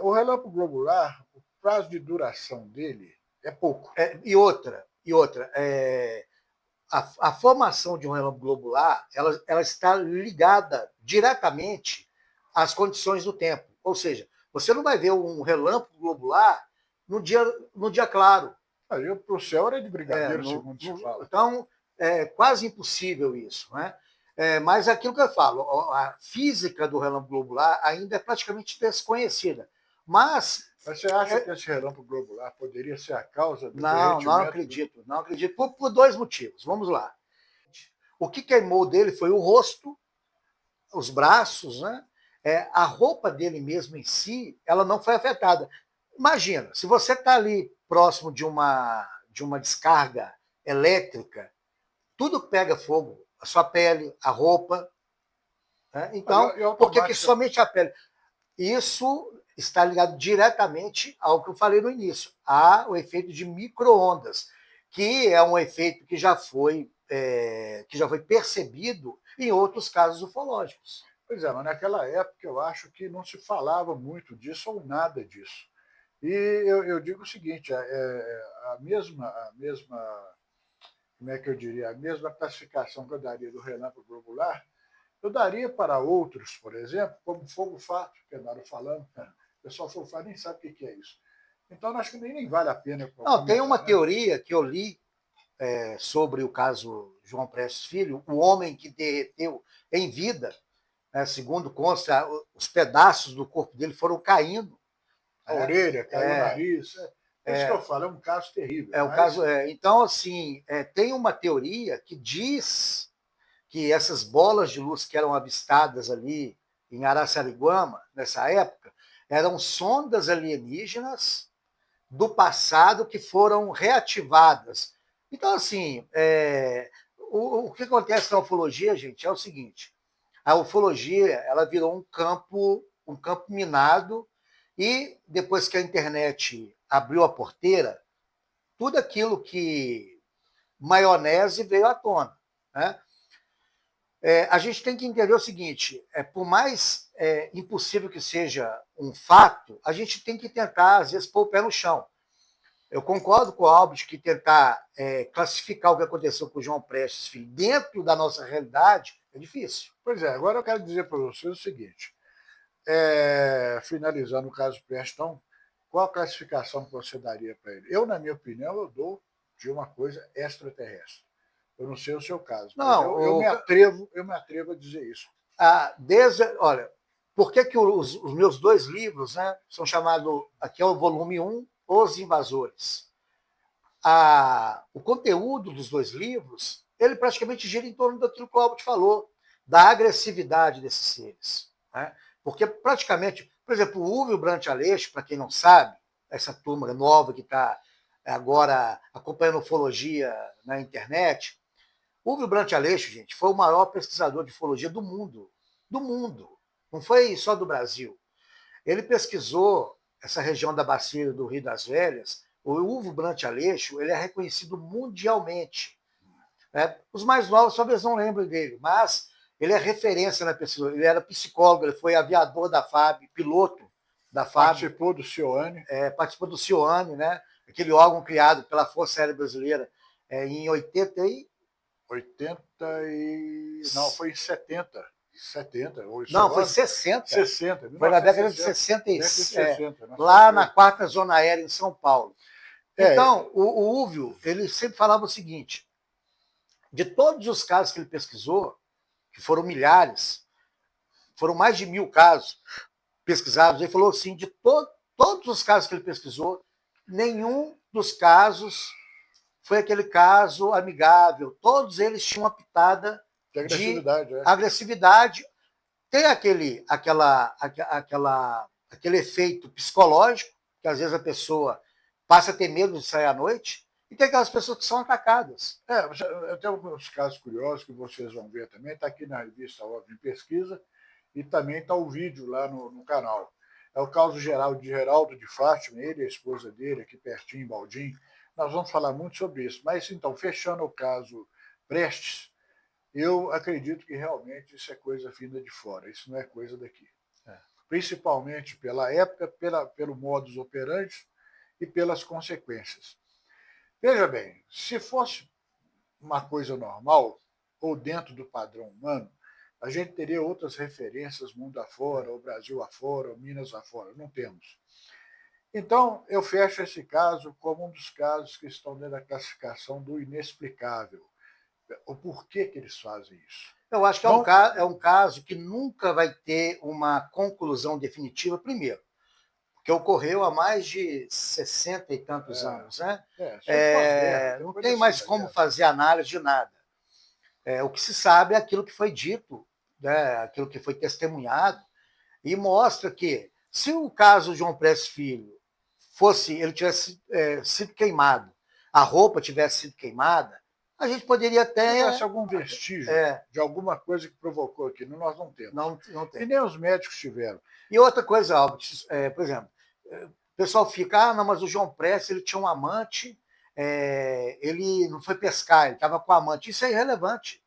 A: O relâmpago globular, o prazo de duração dele é pouco.
B: E outra, a formação de um relâmpago globular, ela está ligada diretamente às condições do tempo. Ou seja, você não vai ver um relâmpago globular no dia claro.
A: Para o céu era de brigadeiro, segundo se fala.
B: Então, é quase impossível isso, né? Mas aquilo que eu falo, a física do relâmpago globular ainda é praticamente desconhecida. Mas
A: você acha que esse relâmpago globular poderia ser a causa do
B: derretimento? Não acredito. Por dois motivos. Vamos lá. O que queimou dele foi o rosto, os braços, né? A roupa dele mesmo em si, ela não foi afetada. Imagina, se você está ali próximo de uma descarga elétrica, tudo pega fogo, a sua pele, a roupa. Né? Então, por que somente a pele? Isso está ligado diretamente ao que eu falei no início, ao efeito de micro-ondas, que é um efeito que já foi percebido em outros casos ufológicos.
A: Pois é, mas naquela época eu acho que não se falava muito disso ou nada disso. E eu digo o seguinte, a mesma, como é que eu diria, a mesma classificação que eu daria do relâmpago globular, eu daria para outros, por exemplo, como fogo fato, que andaram falando. O pessoal fogo fato nem sabe o que é isso. Então, acho que nem vale a pena.
B: Não, tem uma teoria que eu li sobre o caso João Prestes Filho, o homem que derreteu em vida, segundo consta, os pedaços do corpo dele foram caindo.
A: A orelha, caiu o nariz. É isso que eu falo, é um caso terrível.
B: Então, assim, tem uma teoria que diz que essas bolas de luz que eram avistadas ali em Araçariguama, nessa época, eram sondas alienígenas do passado que foram reativadas. Então, assim, o que acontece na ufologia, gente, é o seguinte: a ufologia ela virou um campo minado, e depois que a internet abriu a porteira, tudo aquilo que maionese veio à tona, né? A gente tem que entender o seguinte: por mais impossível que seja um fato, a gente tem que tentar, às vezes, pôr o pé no chão. Eu concordo com o Albert que tentar classificar o que aconteceu com o João Prestes Filho dentro da nossa realidade é difícil.
A: Pois é, agora eu quero dizer para vocês o seguinte, finalizando o caso Prestes, então, qual a classificação que você daria para ele? Eu, na minha opinião, eu dou de uma coisa extraterrestre. Eu não sei o seu caso,
B: não,
A: mas eu me atrevo a dizer isso.
B: Olha, por que os meus dois livros, né, são chamados, aqui é o volume 1, Os Invasores. O conteúdo dos dois livros, ele praticamente gira em torno daquilo que o Albert falou, da agressividade desses seres. Né? Porque praticamente, por exemplo, o Uwe Brandt Aleixo, para quem não sabe, essa turma nova que está agora acompanhando ufologia na internet, o Uwe Brandt Aleixo, gente, foi o maior pesquisador de ufologia do mundo. Do mundo. Não foi só do Brasil. Ele pesquisou essa região da bacia do Rio das Velhas. O Uwe Brandt Aleixo, ele é reconhecido mundialmente. Os mais novos talvez não lembrem dele, mas ele é referência na pesquisa. Ele era psicólogo, ele foi aviador da FAB, piloto da FAB.
A: Participou do CIOANI.
B: Participou do CIOANI, né? Aquele órgão criado pela Força Aérea Brasileira em 80
A: não, foi em 70. 70.
B: Não, foi 60.
A: 60.
B: Foi na década de 66.
A: Lá
B: na 4ª Zona Aérea, em São Paulo. Então, o Uwe, ele sempre falava o seguinte: de todos os casos que ele pesquisou, que foram milhares, foram mais de 1000 casos pesquisados, ele falou assim, de todos os casos que ele pesquisou, nenhum dos casos foi aquele caso amigável. Todos eles tinham uma pitada de agressividade. Tem aquele efeito psicológico, que às vezes a pessoa passa a ter medo de sair à noite, e tem aquelas pessoas que são atacadas.
A: Tem alguns casos curiosos que vocês vão ver também, está aqui na revista Ordem Pesquisa, e também está o vídeo lá no canal. É o caso de Geraldo de Fátima, ele e a esposa dele, aqui pertinho, em Baldim. Nós vamos falar muito sobre isso. Mas, então, fechando o caso Prestes, eu acredito que realmente isso é coisa vinda de fora, isso não é coisa daqui. Principalmente pela época, pelo modus operandi e pelas consequências. Veja bem, se fosse uma coisa normal, ou dentro do padrão humano, a gente teria outras referências mundo afora, ou Brasil afora, ou Minas afora. Não temos. Então, eu fecho esse caso como um dos casos que estão dentro da classificação do inexplicável. O porquê que eles fazem isso?
B: Eu acho que é um caso que nunca vai ter uma conclusão definitiva, primeiro, porque ocorreu há mais de 60 e tantos anos. Né? Não tem mais como fazer análise de nada. O que se sabe é aquilo que foi dito, né? Aquilo que foi testemunhado, e mostra que, se o caso João Prestes Filho ele tivesse sido queimado, a roupa tivesse sido queimada, a gente poderia até...
A: Se tivesse algum vestígio de alguma coisa que provocou aquilo, nós não temos.
B: Não tem.
A: E nem os médicos tiveram.
B: E outra coisa, Albert, por exemplo, o pessoal fica, não, mas o João Prestes, ele tinha um amante, ele não foi pescar, ele estava com a amante. Isso é irrelevante.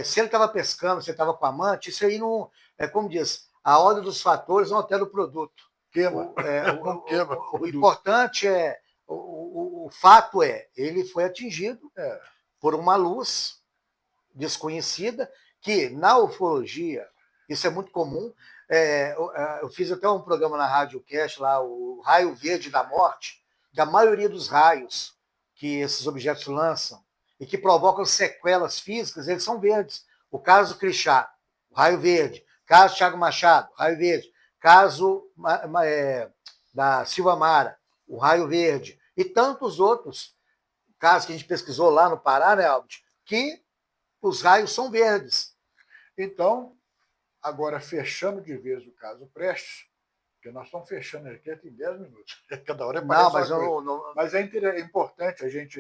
B: Se ele estava pescando, se ele estava com a amante, isso aí não... como diz, a ordem dos fatores não altera o produto.
A: Queima.
B: O importante o fato ele foi atingido por uma luz desconhecida, que na ufologia, isso é muito comum. Eu fiz até um programa na Rádio Cast, lá, o Raio Verde da Morte, que a maioria dos raios que esses objetos lançam e que provocam sequelas físicas, eles são verdes. O caso Crixá, o raio verde. Caso Thiago Machado, raio verde. Caso da Silva Mara, o raio verde. E tantos outros casos que a gente pesquisou lá no Pará, né, Albert, que os raios são verdes.
A: Então, agora fechando de vez o caso Prestes, porque nós estamos fechando aqui em 10 minutos. Cada hora parece mas é importante a gente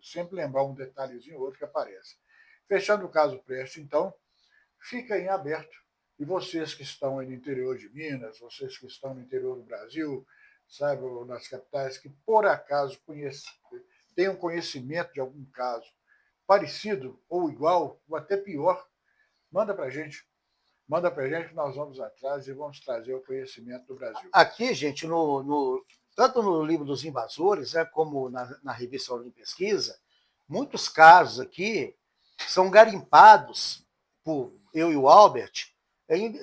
A: sempre lembrar um detalhezinho ou outro que aparece. Fechando o caso Prestes, então, fica em aberto. E vocês que estão aí no interior de Minas, vocês que estão no interior do Brasil, sabe, nas capitais, que por acaso tenham conhecimento de algum caso parecido ou igual, ou até pior, manda para a gente. Manda para a gente que nós vamos atrás e vamos trazer o conhecimento do Brasil.
B: Aqui, gente, tanto no livro dos invasores, como na revista Ordem Pesquisa, muitos casos aqui são garimpados por eu e o Albert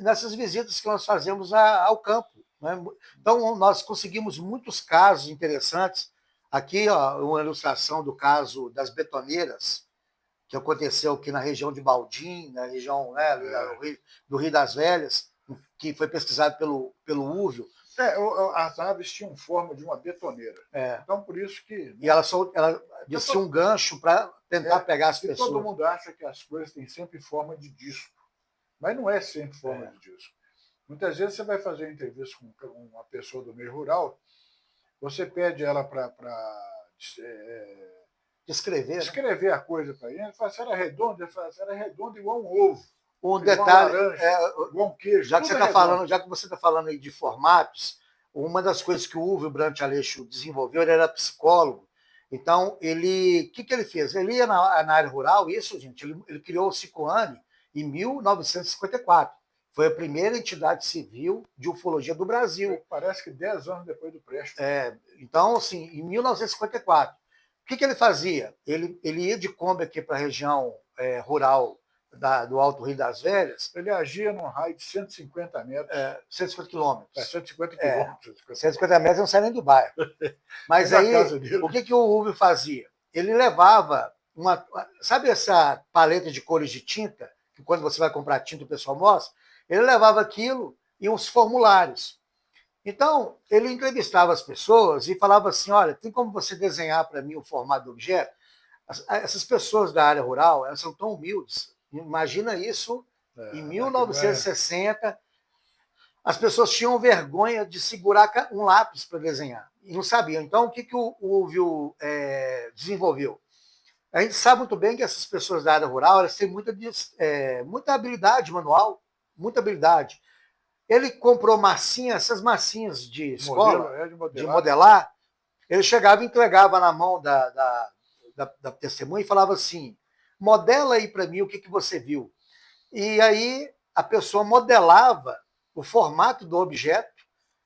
B: nessas visitas que nós fazemos ao campo. Né? Então, nós conseguimos muitos casos interessantes. Aqui, uma ilustração do caso das betoneiras, que aconteceu aqui na região de Baldim, na região do Rio das Velhas, que foi pesquisado pelo Úvio.
A: As aves tinham forma de uma betoneira. Então, por isso que...
B: E ela descia um gancho para tentar pegar as pessoas.
A: Todo mundo acha que as coisas têm sempre forma de disco. Mas não é sempre forma de disco. Muitas vezes você vai fazer entrevista com uma pessoa do meio rural, você pede ela para descrever a coisa para ele fala, se era redonda, ele fala, se era redonda igual um ovo.
B: Um detalhe,
A: igual um queijo.
B: Já que você está falando aí de formatos, uma das coisas que o Úvio Brant Aleixo desenvolveu, ele era psicólogo. Então, o que ele fez? Ele ia na área rural, gente, ele criou o Cicoane em 1954. Foi a primeira entidade civil de ufologia do Brasil.
A: Parece que 10 anos depois do Prestes.
B: Então, assim, em 1954. O que ele fazia? Ele ia de Kombi aqui para a região rural do Alto Rio das Velhas.
A: Ele agia num raio de 150 metros.
B: 150 quilômetros.
A: 150 quilômetros.
B: 150 metros não sai nem do bairro. Mas aí, o que o Úvio fazia? Ele levava sabe essa paleta de cores de tinta, que quando você vai comprar tinta o pessoal mostra? Ele levava aquilo, e uns formulários. Então, ele entrevistava as pessoas e falava assim, olha, tem como você desenhar para mim o formato do objeto? Essas pessoas da área rural, elas são tão humildes. Imagina isso em 1960, as pessoas tinham vergonha de segurar um lápis para desenhar e não sabiam. Então, o que o Ulvio desenvolveu? A gente sabe muito bem que essas pessoas da área rural elas têm muita habilidade manual, muita habilidade. Ele comprou massinhas, essas massinhas de escola, de modelar. Ele chegava e entregava na mão da testemunha e falava assim, modela aí para mim o que você viu. E aí a pessoa modelava o formato do objeto,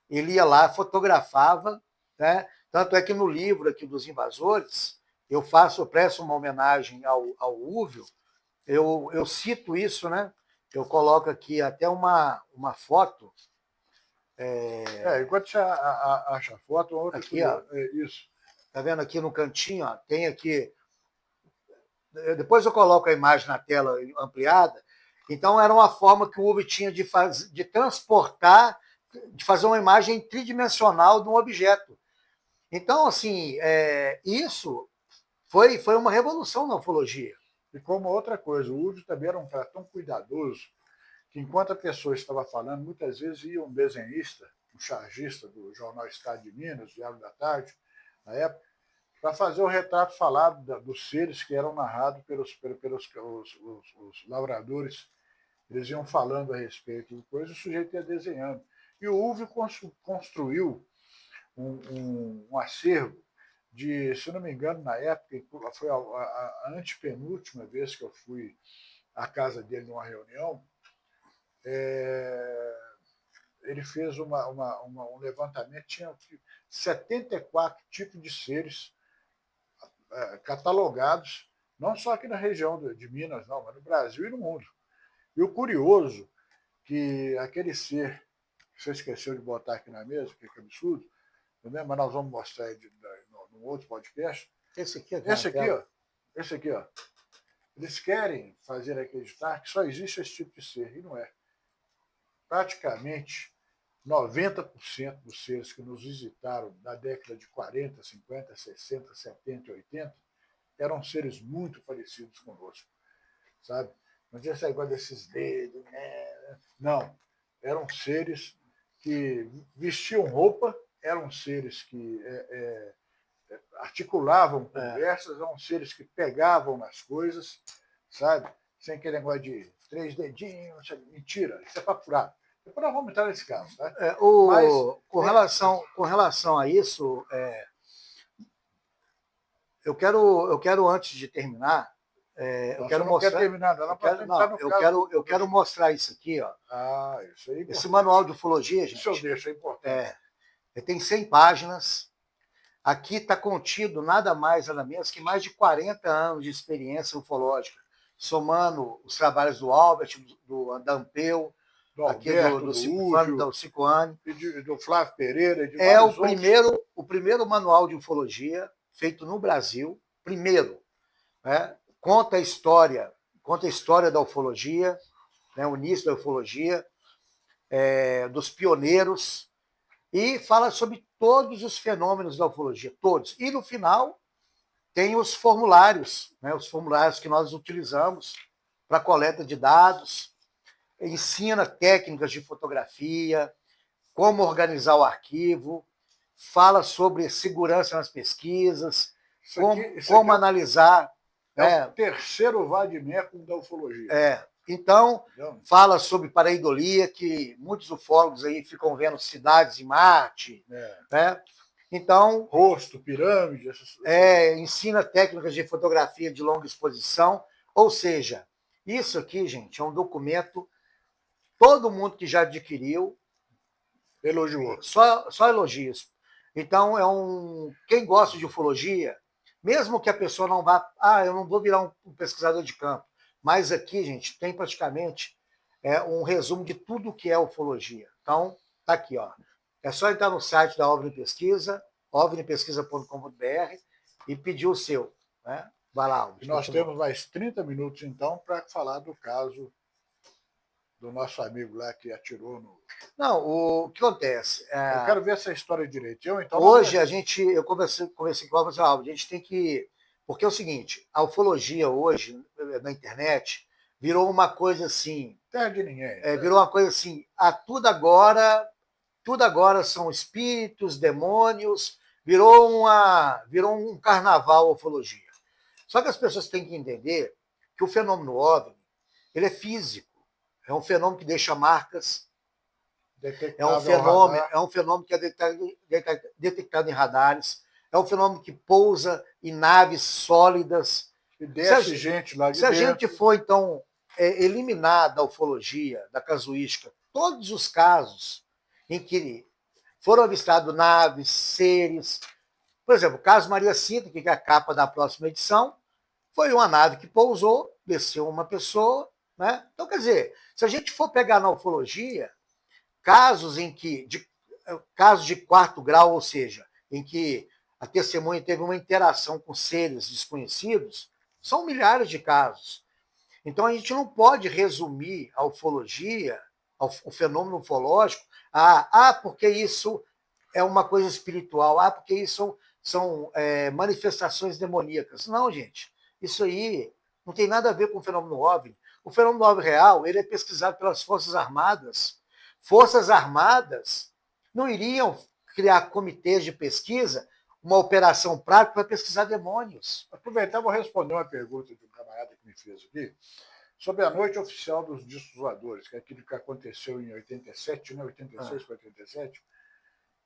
B: ele ia lá, fotografava, né? Tanto é que no livro aqui dos invasores, eu presto uma homenagem ao Ulvio, eu cito isso, né? Eu coloco aqui até uma foto.
A: Enquanto você acha a foto, outra
B: aqui, ó,
A: isso.
B: Tá vendo aqui no cantinho? Ó, tem aqui. Depois eu coloco a imagem na tela ampliada. Então, era uma forma que o Ulvio tinha de transportar, de fazer uma imagem tridimensional de um objeto. Então, assim, isso foi uma revolução na ufologia.
A: E como outra coisa, o Ulvio também era um cara tão cuidadoso que, enquanto a pessoa estava falando, muitas vezes ia um desenhista, um chargista do jornal Estado de Minas, Diário da Tarde, na época, para fazer o retrato falado dos seres que eram narrados pelos os lavradores. Eles iam falando a respeito de coisa, o sujeito ia desenhando. E o Ulvio construiu um acervo de, se não me engano, na época, foi a antepenúltima vez que eu fui à casa dele numa reunião, ele fez um levantamento, tinha 74 tipos de seres catalogados, não só aqui na região de Minas, não, mas no Brasil e no mundo. E o curioso que aquele ser, que você esqueceu de botar aqui na mesa, que é absurdo, entendeu? Mas nós vamos mostrar aí num outro podcast.
B: Esse aqui,
A: esse aqui, ó. Eles querem fazer acreditar que só existe esse tipo de ser, e não é. Praticamente 90% dos seres que nos visitaram na década de 40, 50, 60, 70 e 80 eram seres muito parecidos conosco, sabe? Não tinha esse negócio desses dedos, né? Não. Eram seres que vestiam roupa, eram seres que articulavam conversas, eram seres que pegavam nas coisas, sabe? Sem aquele negócio de 3 dedinhos, mentira, isso é papo furado. Depois nós vamos entrar nesse caso. Tá?
B: Com relação a isso, eu quero, antes de terminar, eu quero mostrar.
A: Não quer terminar,
B: eu quero mostrar isso aqui, ó.
A: Isso aí.
B: Esse manual de ufologia, gente.
A: Isso eu deixo, é importante.
B: Tem 100 páginas. Aqui está contido nada mais, nada menos que mais de 40 anos de experiência ufológica, somando os trabalhos do Albert, do Dampeu, do Cicoane,
A: do Flávio Pereira.
B: É o primeiro manual de ufologia feito no Brasil, primeiro. Né? Conta a história da ufologia, né? O início da ufologia, dos pioneiros, e fala sobre todos os fenômenos da ufologia, todos. E no final tem os formulários, né? Os formulários que nós utilizamos para coleta de dados, ensina técnicas de fotografia, como organizar o arquivo, fala sobre segurança nas pesquisas, como analisar.
A: É o terceiro vade-mecum da ufologia.
B: Então, fala sobre pareidolia, que muitos ufólogos aí ficam vendo cidades em Marte. Né? Então,
A: rosto, pirâmide.
B: Ensina técnicas de fotografia de longa exposição. Ou seja, isso aqui, gente, é um documento, todo mundo que já adquiriu
A: elogiou.
B: Só elogios. Então, quem gosta de ufologia, mesmo que a pessoa não vá, eu não vou virar um pesquisador de campo, mas aqui, gente, tem praticamente um resumo de tudo o que é ufologia. Então, tá aqui, ó. É só entrar no site da OVNI Pesquisa, ovnipesquisa.com.br, e pedir o seu. Né? Vai lá,
A: e nós temos mais 30 minutos, então, para falar do caso do nosso amigo lá que atirou no...
B: Não, o que acontece?
A: Eu quero ver essa história direitinho. Então,
B: hoje eu conversei com o Alves, a gente tem que... Porque é o seguinte, a ufologia hoje, na internet, virou uma coisa assim...
A: Terra de ninguém.
B: Virou uma coisa assim, tudo agora são espíritos, demônios, virou um carnaval a ufologia. Só que as pessoas têm que entender que o fenômeno OVNI, ele é físico, é um fenômeno que deixa marcas, é um fenômeno que é detectado em radares, é um fenômeno que pousa em naves sólidas.
A: E desce gente lá de dentro.
B: Se a gente for, então, eliminar da ufologia, da casuística, todos os casos em que foram avistados naves, seres... Por exemplo, o caso Maria Cinta, que é a capa da próxima edição, foi uma nave que pousou, desceu uma pessoa, né? Então, quer dizer, se a gente for pegar na ufologia, casos de quarto grau, ou seja, em que a testemunha teve uma interação com seres desconhecidos, são milhares de casos. Então, a gente não pode resumir a ufologia, o fenômeno ufológico, porque isso é uma coisa espiritual, porque isso são manifestações demoníacas. Não, gente. Isso aí não tem nada a ver com o fenômeno OVNI. O fenômeno OVNI real, ele é pesquisado pelas Forças Armadas. Forças Armadas não iriam criar comitês de pesquisa, uma operação prática para pesquisar demônios.
A: Aproveitar, vou responder uma pergunta de um camarada que me fez aqui, sobre a noite oficial dos discos voadores, que é aquilo que aconteceu em 87, né? 86 para 87,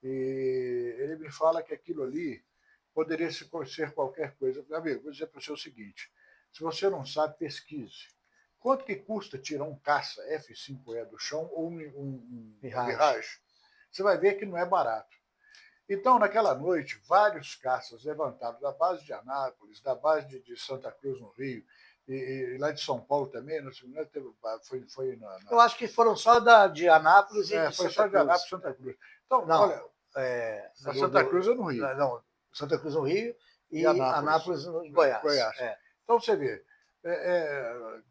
A: e ele me fala que aquilo ali poderia ser qualquer coisa. Meu amigo, vou dizer para você o seguinte, se você não sabe, pesquise. Quanto que custa tirar um caça F-5E do chão ou um Mirage? Você vai ver que não é barato. Então, naquela noite, vários caças levantados da base de Anápolis, da base de Santa Cruz, no Rio, e lá de São Paulo também, foi
B: Eu acho que foram só de Anápolis e de
A: foi
B: Santa
A: só de
B: Cruz.
A: Anápolis e Santa Cruz. Então,
B: não,
A: olha, Santa Cruz é no Rio.
B: Não, Santa Cruz no Rio e Anápolis em Goiás.
A: Então, você vê,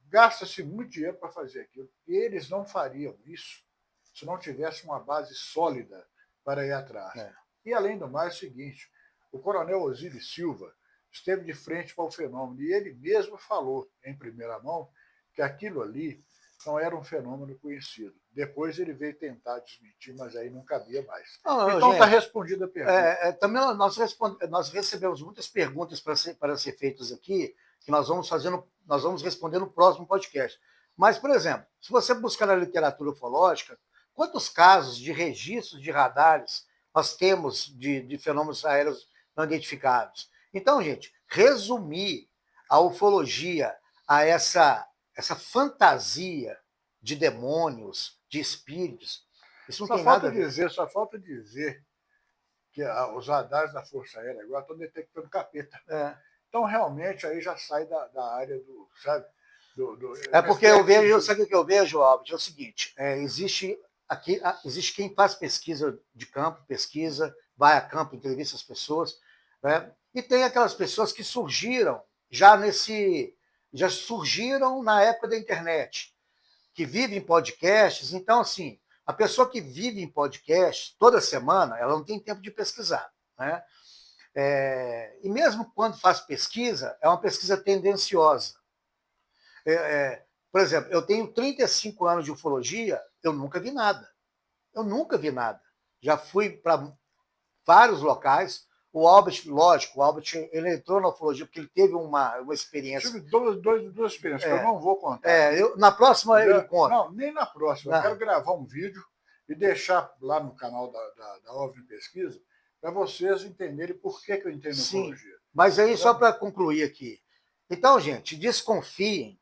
A: gasta-se muito dinheiro para fazer aquilo. E eles não fariam isso se não tivesse uma base sólida para ir atrás. E, além do mais, é o seguinte, o coronel Osíris Silva esteve de frente para o fenômeno e ele mesmo falou, em primeira mão, que aquilo ali não era um fenômeno conhecido. Depois ele veio tentar desmentir, mas aí não cabia mais. Então está respondida a pergunta.
B: Também nós recebemos muitas perguntas para ser feitas aqui, que nós vamos responder no próximo podcast. Mas, por exemplo, se você buscar na literatura ufológica, quantos casos de registros de radares nós temos de fenômenos aéreos não identificados? Então, gente, resumir a ufologia a essa fantasia de demônios, de espíritos, isso não tem nada a ver.
A: Só falta dizer que os radares da Força Aérea agora estão detectando capeta. Então, realmente, aí já sai da área do, sabe?
B: Porque eu vejo, sabe o que eu vejo, Albert? É o seguinte, existe quem faz pesquisa de campo, vai a campo, entrevista as pessoas, né? E tem aquelas pessoas que surgiram já surgiram na época da internet, que vivem em podcasts. Então, assim, a pessoa que vive em podcast toda semana, ela não tem tempo de pesquisar, né? E mesmo quando faz pesquisa, é uma pesquisa tendenciosa. Por exemplo, eu tenho 35 anos de ufologia, eu nunca vi nada. Já fui para vários locais. O Albert, lógico, ele entrou na ufologia porque ele teve uma experiência.
A: Tive duas experiências que eu não vou contar.
B: Na próxima ele conta.
A: Não, nem na próxima. Eu quero gravar um vídeo e deixar lá no canal da OVNI Pesquisa para vocês entenderem por que eu entendo ufologia.
B: Mas aí, só para concluir aqui. Então, gente, desconfiem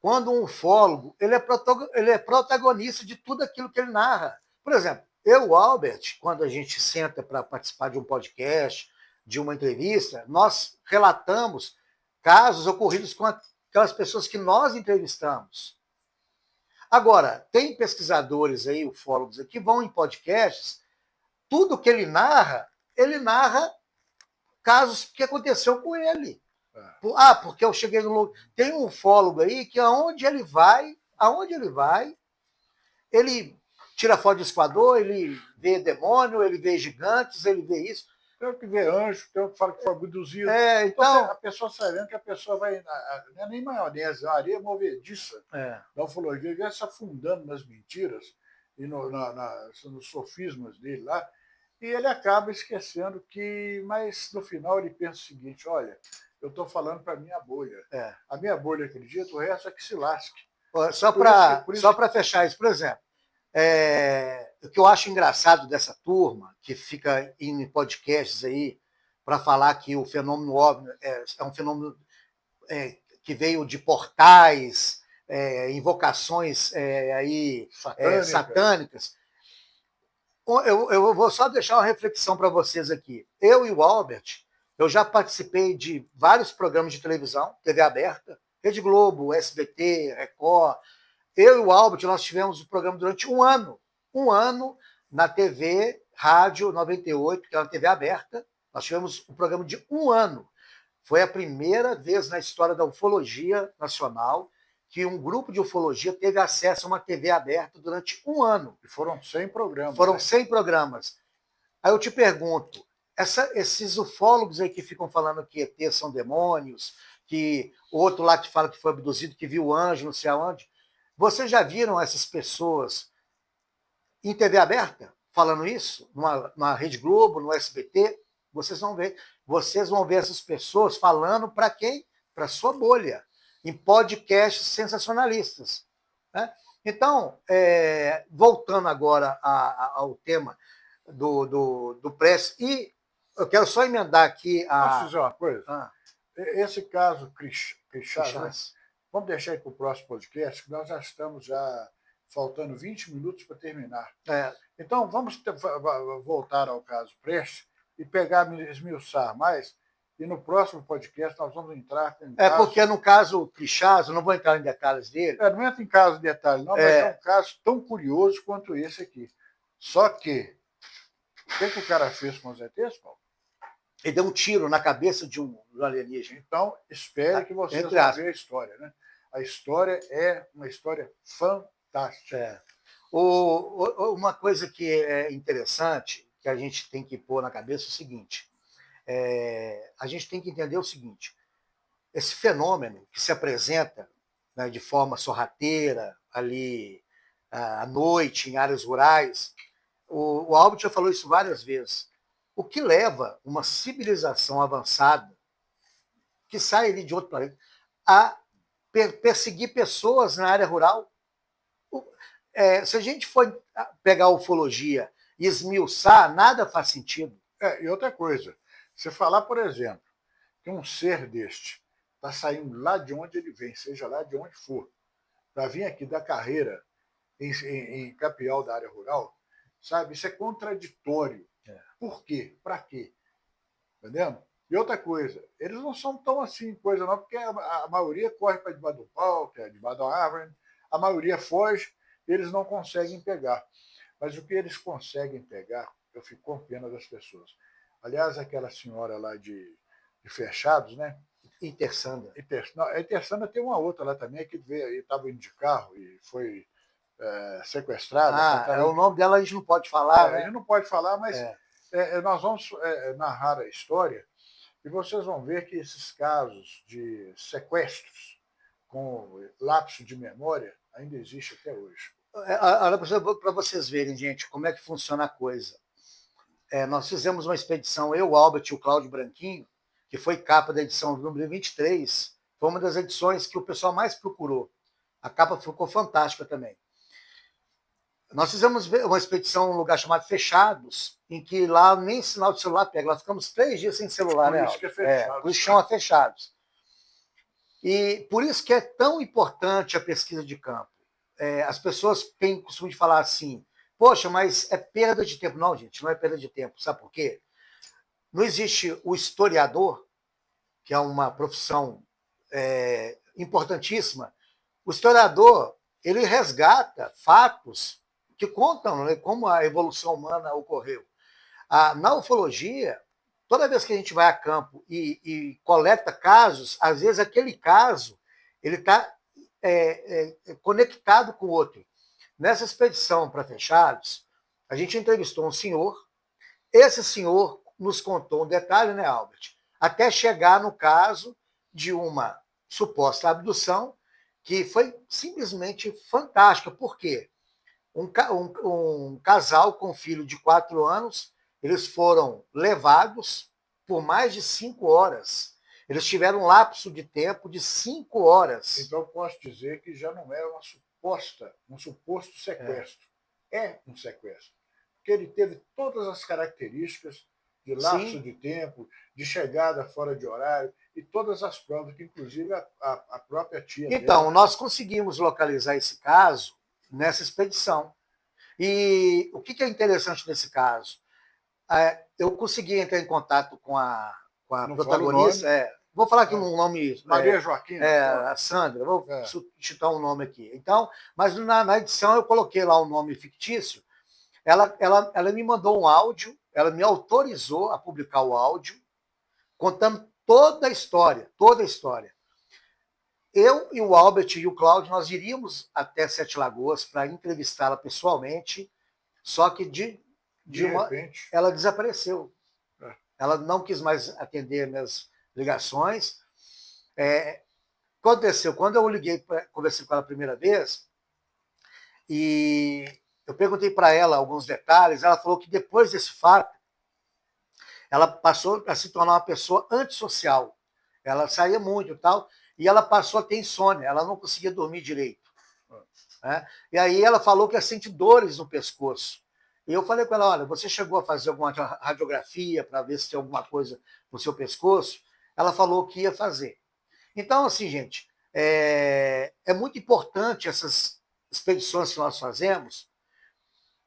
B: quando um ufólogo ele é protagonista de tudo aquilo que ele narra. Por exemplo, eu, Albert, quando a gente senta para participar de um podcast, de uma entrevista, nós relatamos casos ocorridos com aquelas pessoas que nós entrevistamos. Agora, tem pesquisadores aí, ufólogos aqui, que vão em podcasts, tudo que ele narra casos que aconteceu com ele. Porque eu cheguei no lugar. Tem um ufólogo aí que aonde ele vai, ele tira foto de esquador, ele vê demônio, ele vê gigantes, ele vê isso.
A: Tem que ver anjo, tem que falar que foi abduzido.
B: Então,
A: a pessoa sabendo que a pessoa vai. Não é nem maionese, é uma areia movediça. Da ufologia, vai se afundando nas mentiras e nos sofismas dele lá. E ele acaba esquecendo que, mas no final ele pensa o seguinte: olha, eu estou falando para a minha bolha. A minha bolha acredita, o resto é que se lasque.
B: Só para fechar isso, por exemplo, o que eu acho engraçado dessa turma, que fica em podcasts aí, para falar que o fenômeno OVNI é um fenômeno que veio de portais, invocações aí satânicas. Eu vou só deixar uma reflexão para vocês aqui. Eu e o Albert, eu já participei de vários programas de televisão, TV aberta, Rede Globo, SBT, Record. Eu e o Albert, nós tivemos o programa durante um ano na TV Rádio 98, que era uma TV aberta. Nós tivemos um programa de um ano. Foi a primeira vez na história da ufologia nacional que um grupo de ufologia teve acesso a uma TV aberta durante um ano.
A: E foram 100 programas.
B: Foram 100 programas. Aí eu te pergunto, esses ufólogos aí que ficam falando que ET são demônios, que o outro lá que fala que foi abduzido, que viu anjo, não sei aonde, vocês já viram essas pessoas em TV aberta falando isso? Na Rede Globo, no SBT? Vocês vão ver essas pessoas falando para quem? Para sua bolha, em podcasts sensacionalistas. Né? Então, voltando agora ao tema do Prestes, e eu quero só emendar aqui
A: Posso dizer uma coisa? Esse caso Crixás, né? Vamos deixar aí para o próximo podcast, que nós já estamos faltando 20 minutos para terminar. Então, vamos voltar ao caso Prestes e esmiuçar mais, e no próximo podcast nós vamos entrar com
B: porque no caso Crixás, eu não vou entrar em detalhes dele.
A: Não entra em caso de detalhe, não, mas é um caso tão curioso quanto esse aqui. Só que, o que o cara fez com os ETs, Paulo?
B: Ele deu um tiro na cabeça de um alienígena.
A: Então, espere que vocês vão ver a história. Né? A história é uma história fantástica.
B: Uma coisa que é interessante, que a gente tem que pôr na cabeça é o seguinte: a gente tem que entender o seguinte: esse fenômeno que se apresenta, né, de forma sorrateira, ali à noite, em áreas rurais, o Albert já falou isso várias vezes. O que leva uma civilização avançada, que sai ali de outro planeta, a perseguir pessoas na área rural? Se a gente for pegar a ufologia e esmiuçar, nada faz sentido.
A: E outra coisa, você falar, por exemplo, que um ser deste está saindo lá de onde ele vem, seja lá de onde for, para vir aqui dar carreira em capial da área rural, sabe? Isso é contraditório. Por quê? Para quê? Entendendo? E outra coisa, eles não são tão assim, coisa não, porque a maioria corre para debaixo do pau, que é debaixo da árvore, a maioria foge, eles não conseguem pegar. Mas o que eles conseguem pegar, eu fico com pena das pessoas. Aliás, aquela senhora lá de Fechados, né?
B: Intersanda.
A: A Intersanda tem uma outra lá também, que estava indo de carro e foi sequestrada.
B: O nome dela a gente não pode falar, né?
A: A gente não pode falar, mas nós vamos narrar a história e vocês vão ver que esses casos de sequestros com lapso de memória ainda existe até hoje.
B: Para vocês verem, gente, como é que funciona a coisa. Nós fizemos uma expedição, eu, o Albert e o Cláudio Branquinho, que foi capa da edição número 23, foi uma das edições que o pessoal mais procurou. A capa ficou fantástica também. Nós fizemos uma expedição num lugar chamado Fechados, em que lá nem sinal de celular pega. Nós ficamos 3 dias sem celular,
A: por isso que é Fechados.
B: Por isso chama Fechados. E por isso que é tão importante a pesquisa de campo. As pessoas têm costume de falar assim, poxa, mas é perda de tempo. Não, gente, não é perda de tempo. Sabe por quê? Não existe o historiador, que é uma profissão importantíssima. O historiador, ele resgata fatos que contam, né, como a evolução humana ocorreu. Na ufologia, toda vez que a gente vai a campo e coleta casos, às vezes aquele caso ele está conectado com o outro. Nessa expedição para Fechados, a gente entrevistou um senhor. Esse senhor nos contou um detalhe, né, Albert? Até chegar no caso de uma suposta abdução que foi simplesmente fantástica. Por quê? Um casal com um filho de 4 anos, eles foram levados por mais de 5 horas. Eles tiveram um lapso de tempo de 5 horas.
A: Então, eu posso dizer que já não é um suposto sequestro. É um sequestro. Porque ele teve todas as características de lapso
B: Sim.
A: de tempo, de chegada fora de horário, e todas as provas, que inclusive a própria tia
B: Então,
A: dela...
B: nós conseguimos localizar esse caso nessa expedição. E o que é interessante nesse caso? Eu consegui entrar em contato com a
A: Não fala o
B: protagonista.
A: nome.
B: Vou falar aqui um nome.
A: Maria Joaquina.
B: A Sandra, vou citar um nome aqui. Então, mas na edição eu coloquei lá um nome fictício. Ela me mandou um áudio, ela me autorizou a publicar o áudio, contando toda a história, toda a história. Eu e o Albert e o Cláudio, nós iríamos até Sete Lagoas para entrevistá-la pessoalmente, só que de repente ela desapareceu. Ela não quis mais atender minhas ligações. Aconteceu, quando eu liguei, conversei com ela a primeira vez, e eu perguntei para ela alguns detalhes, ela falou que depois desse fato, ela passou a se tornar uma pessoa antissocial. Ela saía muito e tal, e ela passou a ter insônia, ela não conseguia dormir direito. Né? E aí ela falou que ela sente dores no pescoço. E eu falei com ela, olha, você chegou a fazer alguma radiografia para ver se tem alguma coisa no seu pescoço? Ela falou que ia fazer. Então, assim, gente, é muito importante essas expedições que nós fazemos,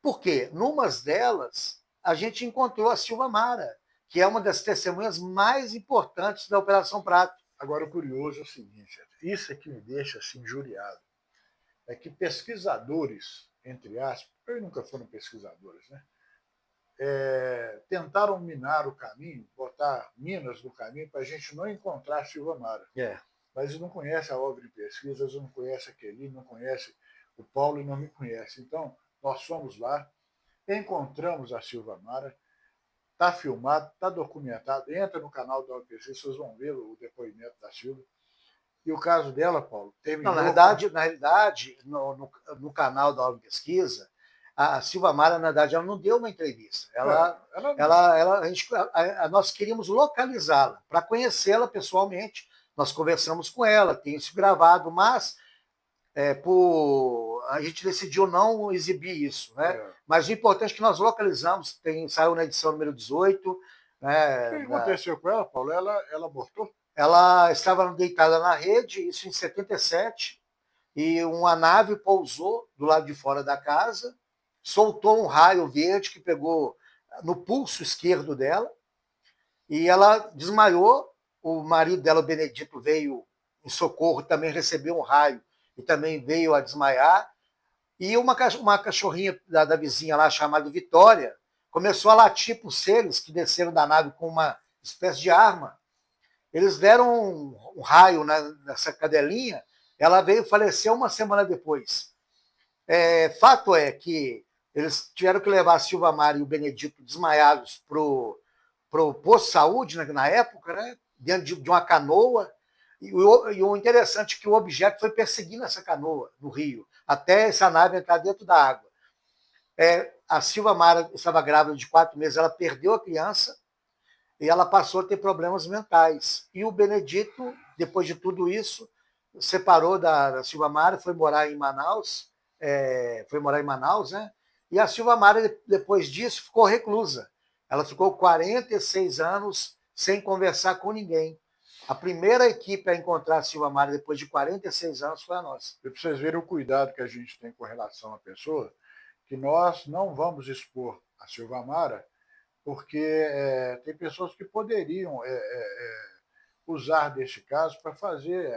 B: porque numas delas a gente encontrou a Silva Mara, que é uma das testemunhas mais importantes da Operação Prato.
A: Agora, o curioso é o seguinte, isso é que me deixa assim, injuriado, é que pesquisadores, entre aspas, eles nunca foram pesquisadores, né? Tentaram minar o caminho, botar minas no caminho para a gente não encontrar Silva Mara. Mas eles não conhecem a obra de pesquisa, eles não conhecem aquele, não conhecem o Paulo e não me conhecem. Então, nós fomos lá, encontramos a Silva Mara, está filmado, está documentado, entra no canal da obra de pesquisa, vocês vão ver o depoimento da Silva. E o caso dela, Paulo, terminou...
B: Não, na realidade no canal da Obra Pesquisa, a Silva Mara, na verdade, ela não deu uma entrevista. Nós queríamos localizá-la, para conhecê-la pessoalmente. Nós conversamos com ela, tem isso gravado, mas a gente decidiu não exibir isso. Né? Mas o importante é que nós localizamos, saiu na edição número 18. Né,
A: o que aconteceu com ela, Paulo? Ela abortou?
B: Ela estava deitada na rede, isso em 77, e uma nave pousou do lado de fora da casa, soltou um raio verde que pegou no pulso esquerdo dela, e ela desmaiou. O marido dela, o Benedito, veio em socorro, também recebeu um raio e também veio a desmaiar. E uma cachorrinha da vizinha lá, chamada Vitória, começou a latir para os seres que desceram da nave com uma espécie de arma. Eles deram um raio nessa cadelinha, ela veio falecer uma semana depois. Fato é que eles tiveram que levar a Silva Mara e o Benedito desmaiados para o posto de saúde, na época, né, dentro de uma canoa. E o interessante é que o objeto foi perseguindo essa canoa no rio, até essa nave entrar dentro da água. A Silva Mara estava grávida de 4 meses, ela perdeu a criança, e ela passou a ter problemas mentais. E o Benedito, depois de tudo isso, separou da Silva Mara, foi morar em Manaus, né? E a Silva Mara, depois disso, ficou reclusa. Ela ficou 46 anos sem conversar com ninguém. A primeira equipe a encontrar a Silva Mara depois de 46 anos foi a nossa.
A: E para vocês verem o cuidado que a gente tem com relação à pessoa, que nós não vamos expor a Silva Mara, porque tem pessoas que poderiam usar deste caso para fazer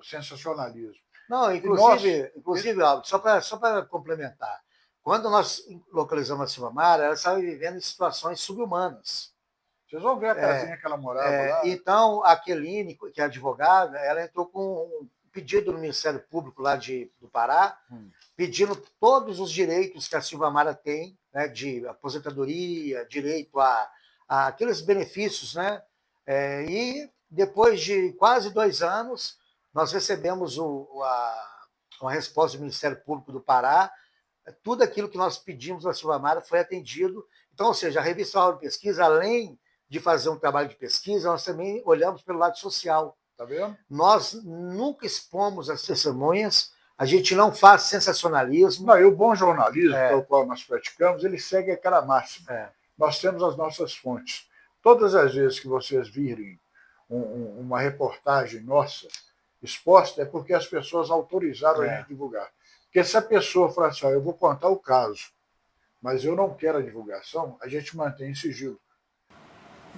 A: sensacionalismo.
B: Não, inclusive, Aldo, só para complementar, quando nós localizamos a Silva Mara, ela estava vivendo em situações subhumanas.
A: Vocês vão ver a casinha que ela morava lá.
B: Então, a Keline, que é advogada, ela entrou com pedido no Ministério Público lá do Pará, pedindo todos os direitos que a Silva Amara tem, né, de aposentadoria, direito a aqueles benefícios, né? E depois de quase 2 anos, nós recebemos uma resposta do Ministério Público do Pará. Tudo aquilo que nós pedimos à Silva Amara foi atendido. Então, ou seja, a revista Aula de Pesquisa, além de fazer um trabalho de pesquisa, nós também olhamos pelo lado social.
A: Tá vendo?
B: Nós nunca expomos as testemunhas, a gente não faz sensacionalismo.
A: Não, e o bom jornalismo, que é o qual nós praticamos, ele segue aquela máxima. Nós temos as nossas fontes. Todas as vezes que vocês virem uma reportagem nossa exposta, é porque as pessoas autorizaram a gente divulgar. Porque se a pessoa falar assim, eu vou contar o caso, mas eu não quero a divulgação, a gente mantém em sigilo.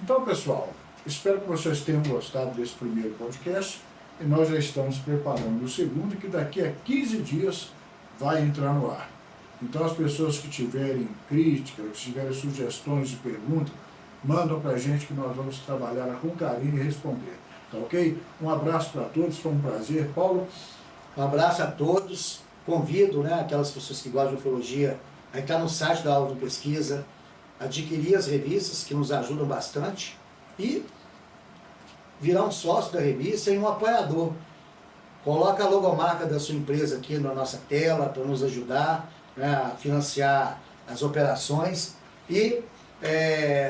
A: Então, pessoal, espero que vocês tenham gostado desse primeiro podcast e nós já estamos preparando o segundo, que daqui a 15 dias vai entrar no ar. Então, as pessoas que tiverem críticas, que tiverem sugestões e perguntas, mandam para a gente que nós vamos trabalhar com carinho e responder. Tá ok? Um abraço para todos, foi um prazer. Paulo?
B: Um abraço a todos. Convido, né, aquelas pessoas que gostam de ufologia a entrar no site da Aula de Pesquisa, adquirir as revistas que nos ajudam bastante e virar um sócio da revista e um apoiador. Coloca a logomarca da sua empresa aqui na nossa tela para nos ajudar, né, a financiar as operações. E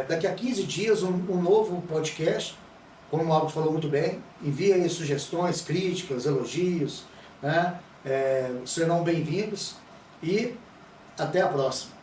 B: daqui a 15 dias um novo podcast, como o Mauro falou muito bem. Envie aí sugestões, críticas, elogios, né? Serão bem-vindos e até a próxima.